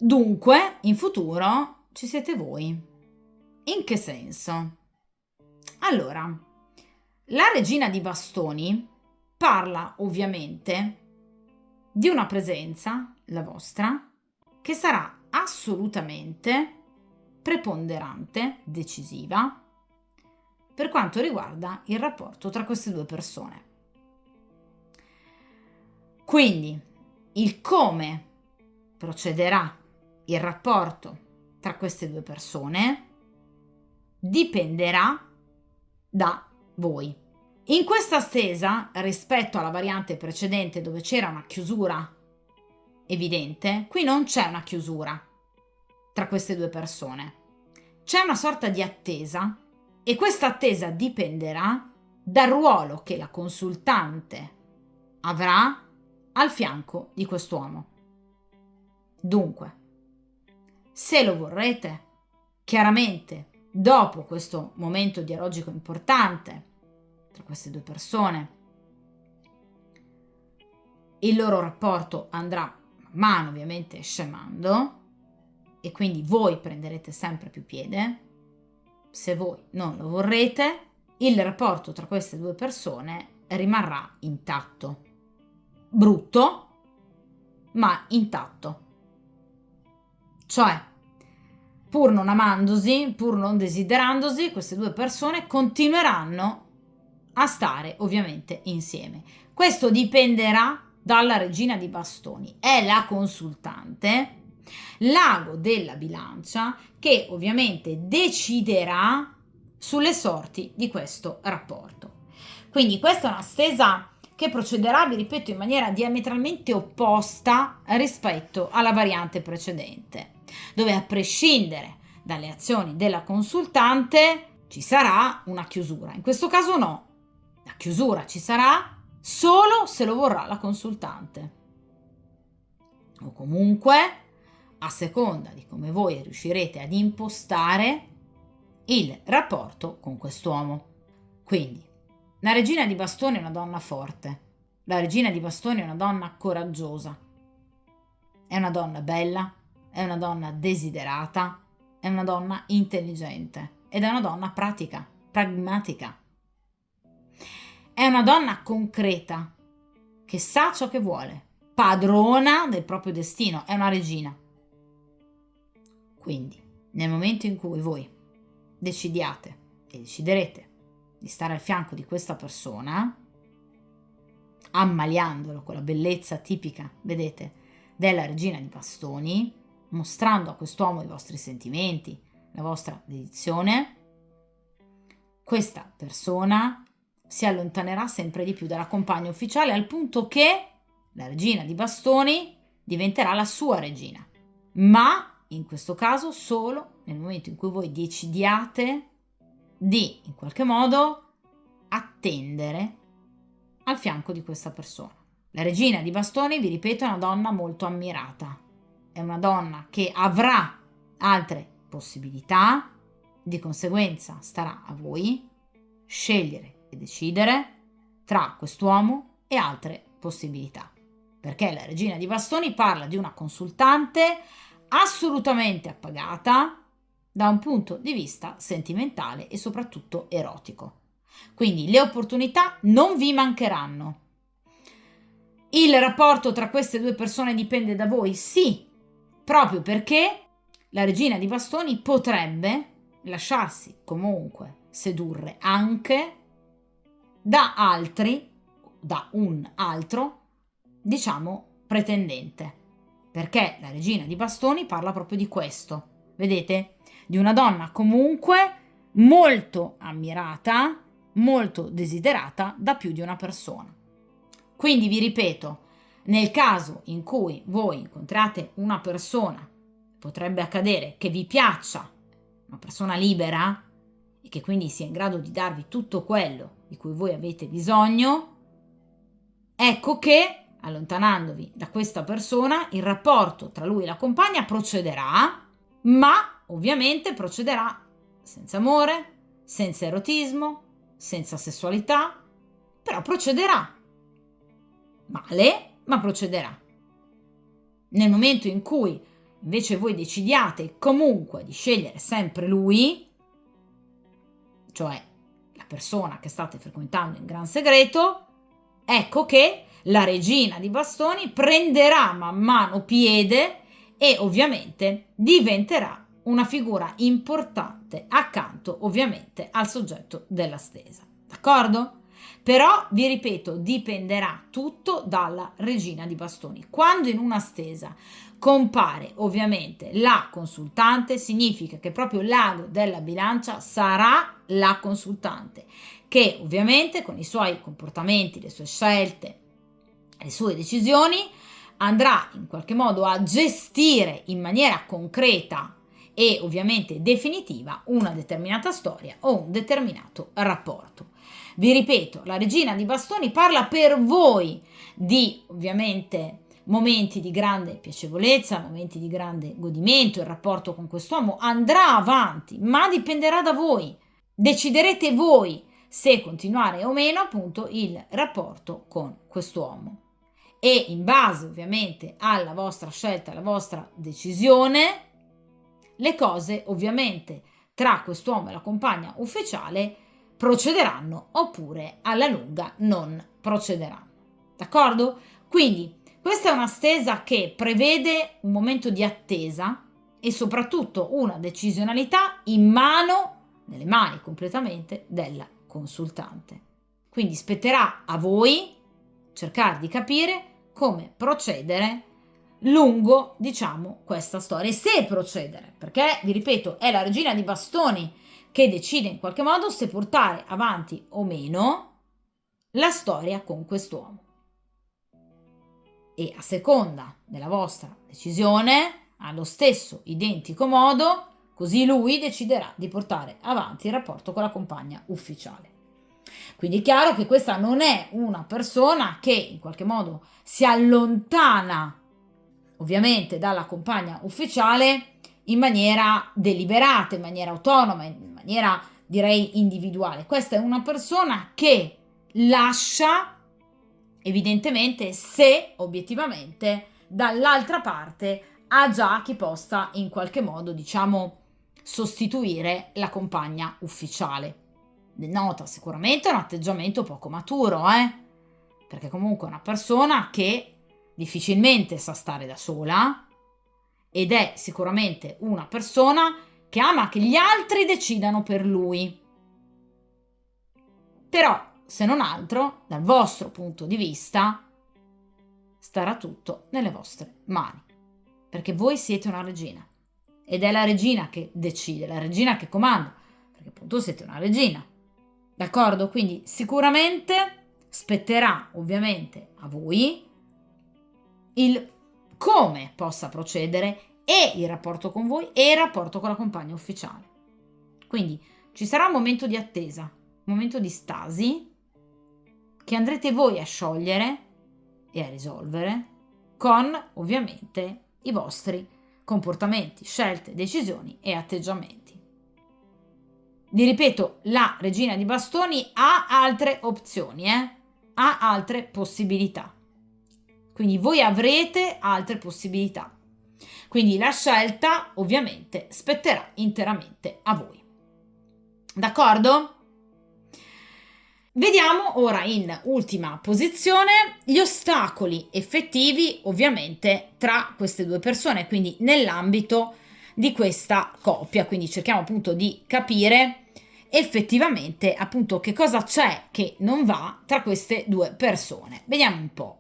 Dunque, in futuro ci siete voi. In che senso? Allora, la regina di bastoni parla ovviamente di una presenza, la vostra, che sarà assolutamente preponderante, decisiva, per quanto riguarda il rapporto tra queste due persone. Quindi, il come procederà il rapporto tra queste due persone dipenderà da voi. In questa stesa, rispetto alla variante precedente dove c'era una chiusura evidente, qui non c'è una chiusura tra queste due persone. C'è una sorta di attesa e questa attesa dipenderà dal ruolo che la consultante avrà al fianco di quest'uomo. Dunque, se lo vorrete, chiaramente dopo questo momento dialogico importante tra queste due persone, il loro rapporto andrà man mano ovviamente scemando e quindi voi prenderete sempre più piede. Se voi non lo vorrete, il rapporto tra queste due persone rimarrà intatto. Brutto, ma intatto. Cioè, pur non amandosi, pur non desiderandosi, queste due persone continueranno a stare ovviamente insieme. Questo dipenderà dalla regina di bastoni, è la consultante, l'ago della bilancia, che ovviamente deciderà sulle sorti di questo rapporto. Quindi questa è una stesa che procederà, vi ripeto, in maniera diametralmente opposta rispetto alla variante precedente, dove a prescindere dalle azioni della consultante ci sarà una chiusura. In questo caso no, la chiusura ci sarà solo se lo vorrà la consultante, o comunque a seconda di come voi riuscirete ad impostare il rapporto con quest'uomo. Quindi, la regina di bastoni è una donna forte, la regina di bastoni è una donna coraggiosa, è una donna bella, è una donna desiderata, è una donna intelligente ed è una donna pratica, pragmatica. È una donna concreta, che sa ciò che vuole, padrona del proprio destino, è una regina. Quindi, nel momento in cui voi decidiate e deciderete di stare al fianco di questa persona, ammaliandolo con la bellezza tipica, vedete, della regina di bastoni, mostrando a quest'uomo i vostri sentimenti, la vostra dedizione, questa persona si allontanerà sempre di più dalla compagna ufficiale, al punto che la regina di bastoni diventerà la sua regina. Ma in questo caso solo nel momento in cui voi decidiate di, in qualche modo, attendere al fianco di questa persona. La regina di bastoni, vi ripeto, è una donna molto ammirata. È una donna che avrà altre possibilità, di conseguenza starà a voi scegliere e decidere tra quest'uomo e altre possibilità. Perché la regina di bastoni parla di una consultante assolutamente appagata da un punto di vista sentimentale e soprattutto erotico. Quindi le opportunità non vi mancheranno. Il rapporto tra queste due persone dipende da voi? Sì, proprio perché la regina di bastoni potrebbe lasciarsi comunque sedurre anche da altri, da un altro, diciamo, pretendente. Perché la regina di bastoni parla proprio di questo, vedete? Di una donna comunque molto ammirata, molto desiderata da più di una persona. Quindi vi ripeto, nel caso in cui voi incontrate una persona, potrebbe accadere che vi piaccia una persona libera e che quindi sia in grado di darvi tutto quello di cui voi avete bisogno, ecco che, allontanandovi da questa persona, il rapporto tra lui e la compagna procederà, ma ovviamente procederà senza amore, senza erotismo, senza sessualità, però procederà. Male, ma procederà. Nel momento in cui invece voi decidiate comunque di scegliere sempre lui, cioè la persona che state frequentando in gran segreto, ecco che la regina di bastoni prenderà man mano piede e ovviamente diventerà una figura importante accanto ovviamente al soggetto della stesa. D'accordo? Però vi ripeto, dipenderà tutto dalla regina di bastoni. Quando in una stesa compare ovviamente la consultante, significa che proprio l'ago della bilancia sarà la consultante, che ovviamente con i suoi comportamenti, le sue scelte, le sue decisioni andrà in qualche modo a gestire in maniera concreta e ovviamente definitiva una determinata storia o un determinato rapporto. Vi ripeto, la regina di bastoni parla per voi di ovviamente momenti di grande piacevolezza, momenti di grande godimento, il rapporto con quest'uomo andrà avanti, ma dipenderà da voi. Deciderete voi se continuare o meno appunto il rapporto con quest'uomo. E in base ovviamente alla vostra scelta, alla vostra decisione, le cose ovviamente tra quest'uomo e la compagna ufficiale procederanno oppure alla lunga non procederanno. D'accordo? Quindi questa è una stesa che prevede un momento di attesa e soprattutto una decisionalità in mano, nelle mani completamente della consultante. Quindi spetterà a voi cercare di capire come procedere lungo, diciamo, questa storia e se procedere, perché vi ripeto, è la regina di bastoni che decide in qualche modo se portare avanti o meno la storia con quest'uomo. E a seconda della vostra decisione, allo stesso identico modo, così lui deciderà di portare avanti il rapporto con la compagna ufficiale. Quindi è chiaro che questa non è una persona che in qualche modo si allontana ovviamente dalla compagna ufficiale in maniera deliberata, in maniera autonoma, in maniera direi individuale. Questa è una persona che lascia evidentemente se obiettivamente dall'altra parte ha già chi possa in qualche modo, diciamo, sostituire la compagna ufficiale. Denota sicuramente un atteggiamento poco maturo, perché comunque è una persona che difficilmente sa stare da sola ed è sicuramente una persona che ama che gli altri decidano per lui. Però, se non altro, dal vostro punto di vista, starà tutto nelle vostre mani, perché voi siete una regina ed è la regina che decide, la regina che comanda, perché appunto siete una regina. D'accordo? Quindi sicuramente spetterà ovviamente a voi il come possa procedere e il rapporto con voi e il rapporto con la compagna ufficiale. Quindi ci sarà un momento di attesa, un momento di stasi che andrete voi a sciogliere e a risolvere con ovviamente i vostri comportamenti, scelte, decisioni e atteggiamenti. Vi ripeto, la regina di bastoni ha altre opzioni, ha altre possibilità. Quindi voi avrete altre possibilità. Quindi la scelta ovviamente spetterà interamente a voi. D'accordo? Vediamo ora in ultima posizione gli ostacoli effettivi ovviamente tra queste due persone, quindi nell'ambito di questa coppia. Quindi cerchiamo appunto di capire effettivamente appunto che cosa c'è che non va tra queste due persone. Vediamo un po'.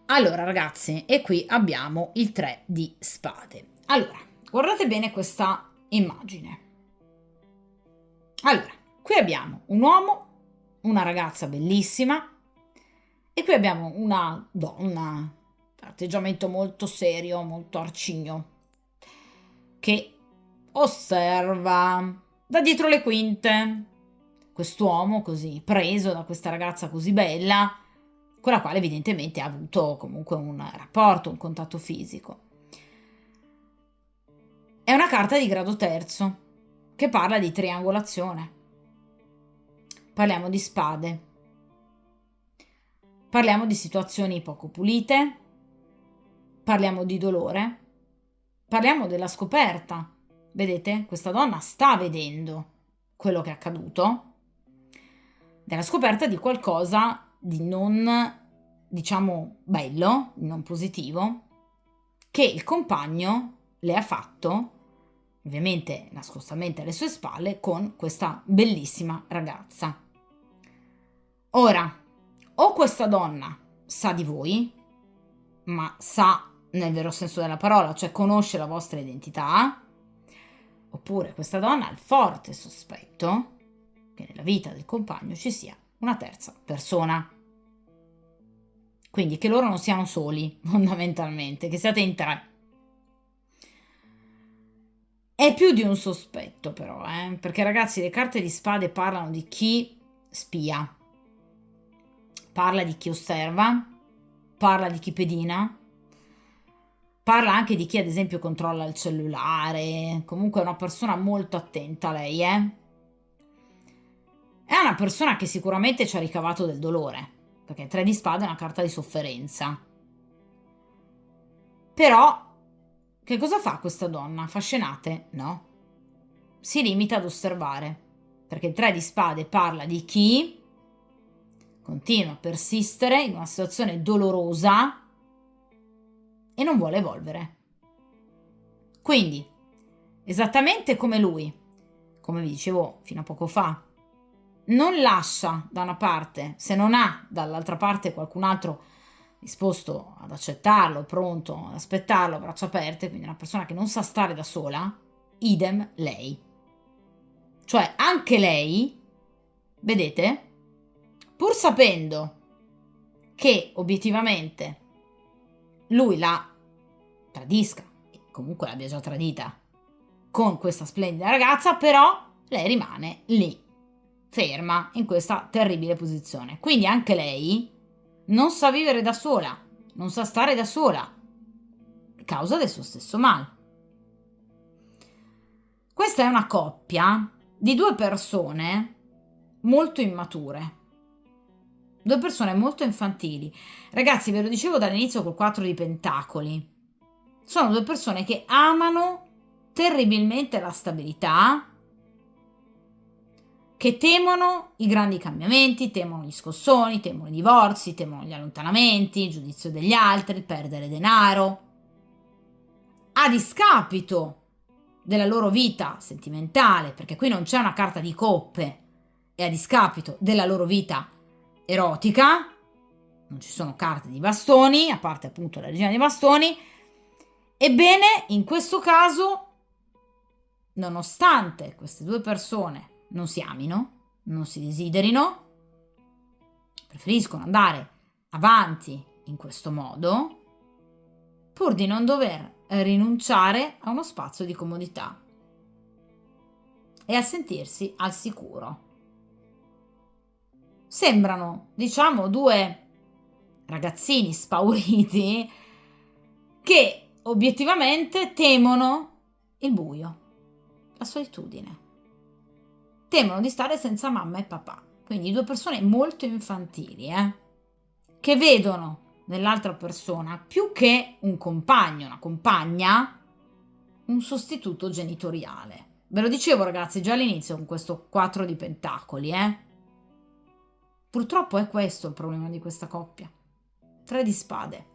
Allora ragazzi, e qui abbiamo il 3 di spade. Allora, guardate bene questa immagine. Allora, qui abbiamo un uomo, una ragazza bellissima e qui abbiamo una donna, atteggiamento molto serio, molto arcigno, che osserva da dietro le quinte quest'uomo così preso da questa ragazza così bella, con la quale evidentemente ha avuto comunque un rapporto, un contatto fisico. È una carta di grado terzo che parla di triangolazione. Parliamo di spade. Parliamo di situazioni poco pulite. Parliamo di dolore. parliamo della scoperta. Vedete? Questa donna sta vedendo quello che è accaduto, della scoperta di qualcosa di non, diciamo, bello, di non positivo, che il compagno le ha fatto, ovviamente nascostamente alle sue spalle, con questa bellissima ragazza. Ora, o questa donna sa di voi, ma sa nel vero senso della parola, cioè conosce la vostra identità, oppure questa donna ha il forte sospetto che nella vita del compagno ci sia una terza persona. Quindi che loro non siano soli, fondamentalmente, che siate in tre. È più di un sospetto però, perché ragazzi le carte di spade parlano di chi spia, parla di chi osserva, parla di chi pedina, parla anche di chi ad esempio controlla il cellulare, comunque è una persona molto attenta lei, È una persona che sicuramente ci ha ricavato del dolore, perché 3 di spade è una carta di sofferenza. Però, che cosa fa questa donna? Fa scenate? No. Si limita ad osservare, perché il 3 di spade parla di chi continua a persistere in una situazione dolorosa e non vuole evolvere. Quindi, esattamente come lui, come vi dicevo fino a poco fa, non lascia da una parte se non ha dall'altra parte qualcun altro disposto ad accettarlo, pronto ad aspettarlo a braccia aperte, quindi una persona che non sa stare da sola, idem lei. Cioè anche lei, vedete, pur sapendo che obiettivamente lui la tradisca, e comunque l'abbia già tradita con questa splendida ragazza, però lei rimane lì, ferma in questa terribile posizione. Quindi anche lei non sa vivere da sola, non sa stare da sola, a causa del suo stesso male. Questa è una coppia di 2 persone molto immature, 2 persone molto infantili. Ragazzi, ve lo dicevo dall'inizio col 4 di pentacoli. Sono 2 persone che amano terribilmente la stabilità, che temono i grandi cambiamenti, temono gli scossoni, temono i divorzi, temono gli allontanamenti, il giudizio degli altri, il perdere denaro. A discapito della loro vita sentimentale, perché qui non c'è una carta di coppe, e a discapito della loro vita erotica, non ci sono carte di bastoni, a parte appunto la regina dei bastoni. Ebbene, in questo caso, nonostante queste 2 persone non si amino, non si desiderino, preferiscono andare avanti in questo modo, pur di non dover rinunciare a uno spazio di comodità e a sentirsi al sicuro. Sembrano, diciamo, 2 ragazzini spauriti che obiettivamente temono il buio, la solitudine. Temono di stare senza mamma e papà. Quindi 2 persone molto infantili, che vedono nell'altra persona più che un compagno, una compagna, un sostituto genitoriale. Ve lo dicevo ragazzi già all'inizio con questo 4 di pentacoli, Purtroppo è questo il problema di questa coppia. 3 di spade.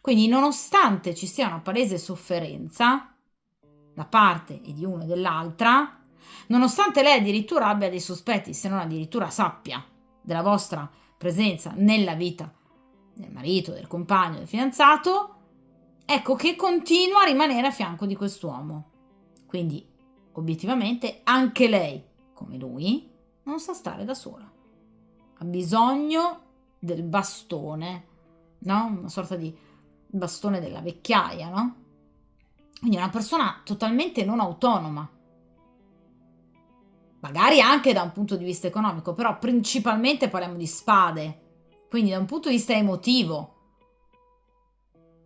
Quindi nonostante ci sia una palese sofferenza da parte e di uno e dell'altra, nonostante lei addirittura abbia dei sospetti, se non addirittura sappia della vostra presenza nella vita del marito, del compagno, del fidanzato, ecco che continua a rimanere a fianco di quest'uomo. Quindi, obiettivamente, anche lei, come lui, non sa stare da sola. Ha bisogno del bastone, no? Una sorta di bastone della vecchiaia, no? Quindi è una persona totalmente non autonoma. Magari anche da un punto di vista economico, però principalmente parliamo di spade. Quindi da un punto di vista emotivo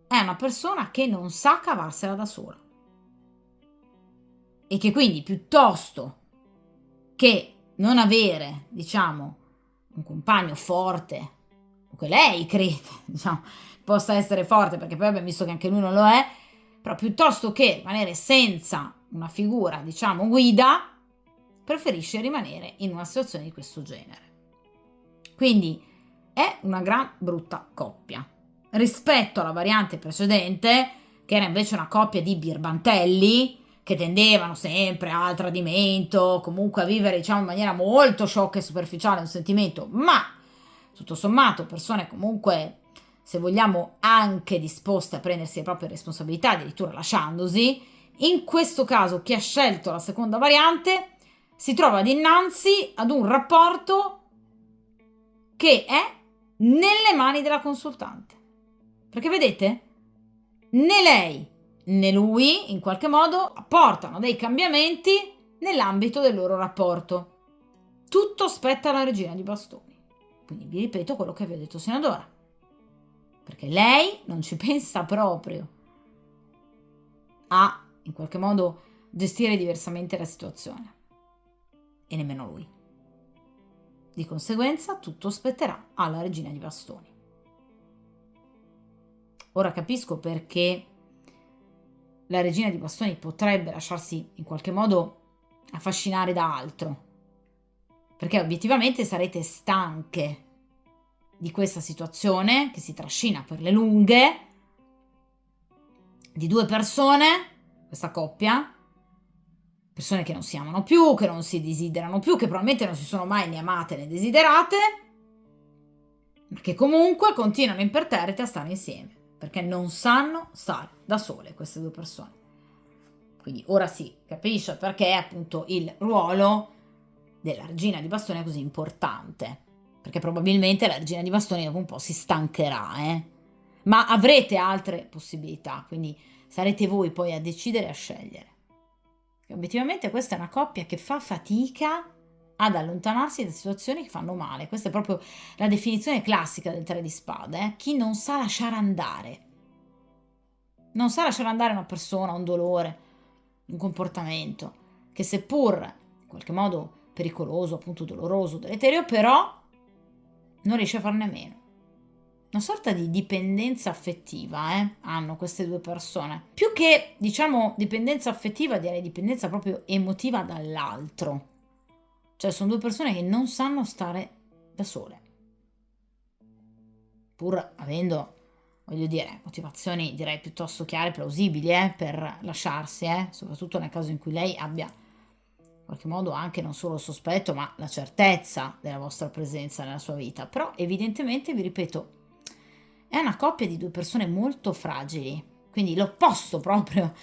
è una persona che non sa cavarsela da sola. E che quindi piuttosto che non avere, diciamo, un compagno forte, o che lei crede, diciamo, possa essere forte, perché poi abbiamo visto che anche lui non lo è, però piuttosto che rimanere senza una figura, diciamo, guida, preferisce rimanere in una situazione di questo genere. Quindi è una gran brutta coppia. Rispetto alla variante precedente, che era invece una coppia di birbantelli, che tendevano sempre al tradimento, comunque a vivere, diciamo, in maniera molto sciocca e superficiale un sentimento, ma tutto sommato persone comunque, se vogliamo, anche disposte a prendersi le proprie responsabilità, addirittura lasciandosi. In questo caso chi ha scelto la seconda variante si trova dinanzi ad un rapporto che è nelle mani della consultante. Perché vedete, né lei né lui in qualche modo apportano dei cambiamenti nell'ambito del loro rapporto. Tutto spetta alla regina di bastoni. Quindi vi ripeto quello che vi ho detto sino ad ora. Perché lei non ci pensa proprio a, in qualche modo, gestire diversamente la situazione. E nemmeno lui. Di conseguenza tutto spetterà alla regina di bastoni. Ora capisco perché la regina di bastoni potrebbe lasciarsi in qualche modo affascinare da altro, perché obiettivamente sarete stanche di questa situazione che si trascina per le lunghe, di due persone, questa coppia, persone che non si amano più, che non si desiderano più, che probabilmente non si sono mai né amate né desiderate, ma che comunque continuano imperterrite a stare insieme, perché non sanno stare da sole queste due persone. Quindi ora si capisce perché appunto il ruolo della regina di bastoni è così importante, perché probabilmente la regina di bastoni dopo un po' si stancherà, ma avrete altre possibilità, quindi sarete voi poi a decidere e a scegliere. E obiettivamente questa è una coppia che fa fatica ad allontanarsi da situazioni che fanno male. Questa è proprio la definizione classica del 3 di spade, chi non sa lasciare andare. Non sa lasciare andare una persona, un dolore, un comportamento, che seppur in qualche modo pericoloso, appunto doloroso, deleterio, però non riesce a farne a meno. Una sorta di dipendenza affettiva, hanno queste due persone. Più che, diciamo, dipendenza affettiva, direi dipendenza proprio emotiva dall'altro. Cioè sono due persone che non sanno stare da sole. Pur avendo, voglio dire, motivazioni direi piuttosto chiare e plausibili per lasciarsi, soprattutto nel caso in cui lei abbia in qualche modo anche non solo il sospetto ma la certezza della vostra presenza nella sua vita. Però evidentemente, vi ripeto, è una coppia di due persone molto fragili, quindi l'opposto proprio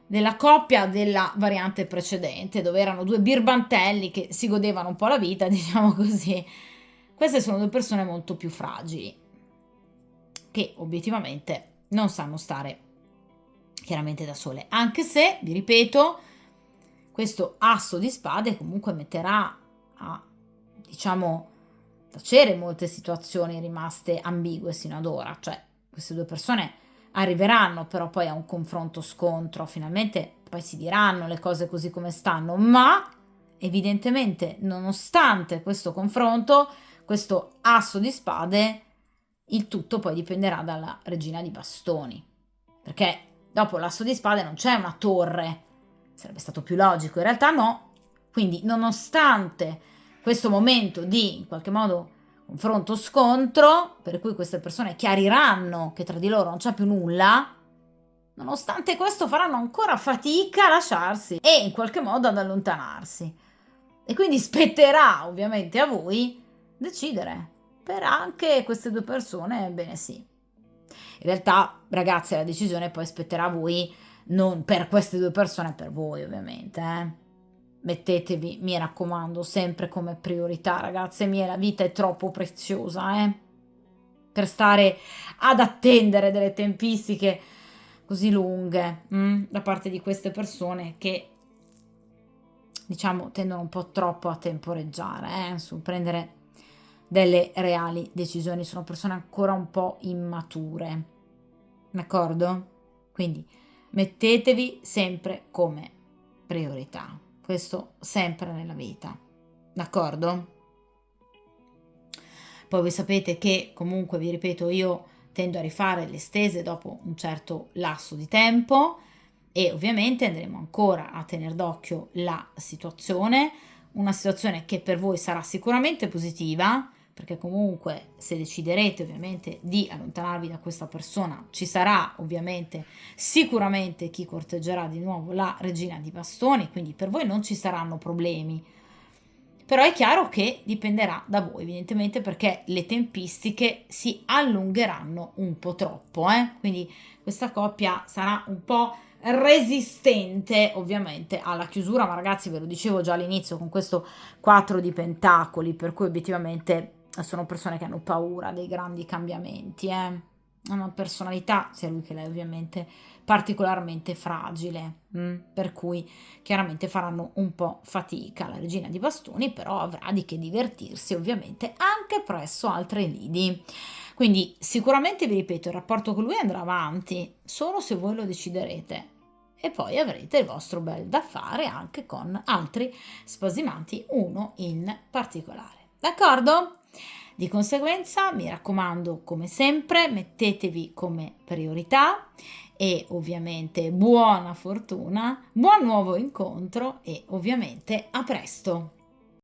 della coppia della variante precedente, dove erano due birbantelli che si godevano un po' la vita, diciamo così. Queste sono due persone molto più fragili, che obiettivamente non sanno stare chiaramente da sole, anche se, vi ripeto, questo asso di spade comunque metterà a, diciamo, tacere molte situazioni rimaste ambigue sino ad ora. Cioè queste due persone arriveranno però poi a un confronto scontro, finalmente poi si diranno le cose così come stanno, ma evidentemente nonostante questo confronto, questo asso di spade, il tutto poi dipenderà dalla regina di bastoni, perché dopo l'asso di spade non c'è una torre, sarebbe stato più logico, in realtà no. Quindi nonostante questo momento di in qualche modo confronto scontro, per cui queste persone chiariranno che tra di loro non c'è più nulla, nonostante questo faranno ancora fatica a lasciarsi e in qualche modo ad allontanarsi. E quindi spetterà ovviamente a voi decidere per anche queste due persone, bene sì. In realtà, ragazze, la decisione poi spetterà a voi, non per queste due persone, per voi ovviamente. Mettetevi, mi raccomando, sempre come priorità, ragazze mie, la vita è troppo preziosa, per stare ad attendere delle tempistiche così lunghe da parte di queste persone che, diciamo, tendono un po' troppo a temporeggiare su prendere delle reali decisioni. Sono persone ancora un po' immature, d'accordo? Quindi mettetevi sempre come priorità, questo sempre nella vita, d'accordo? Poi voi sapete che comunque, vi ripeto, io tendo a rifare le stese dopo un certo lasso di tempo e ovviamente andremo ancora a tener d'occhio la situazione, una situazione che per voi sarà sicuramente positiva, perché comunque se deciderete ovviamente di allontanarvi da questa persona, ci sarà ovviamente sicuramente chi corteggerà di nuovo la regina di bastoni, quindi per voi non ci saranno problemi. Però è chiaro che dipenderà da voi, evidentemente, perché le tempistiche si allungheranno un po' troppo, quindi questa coppia sarà un po' resistente ovviamente alla chiusura, ma ragazzi ve lo dicevo già all'inizio con questo 4 di pentacoli, per cui obiettivamente sono persone che hanno paura dei grandi cambiamenti, hanno una personalità, sia lui che lei ovviamente, particolarmente fragile, per cui chiaramente faranno un po' fatica. La regina di bastoni però avrà di che divertirsi ovviamente anche presso altre lidi. Quindi sicuramente vi ripeto, il rapporto con lui andrà avanti solo se voi lo deciderete e poi avrete il vostro bel da fare anche con altri spasimanti, uno in particolare. D'accordo? Di conseguenza, mi raccomando, come sempre, mettetevi come priorità e ovviamente buona fortuna, buon nuovo incontro e ovviamente a presto!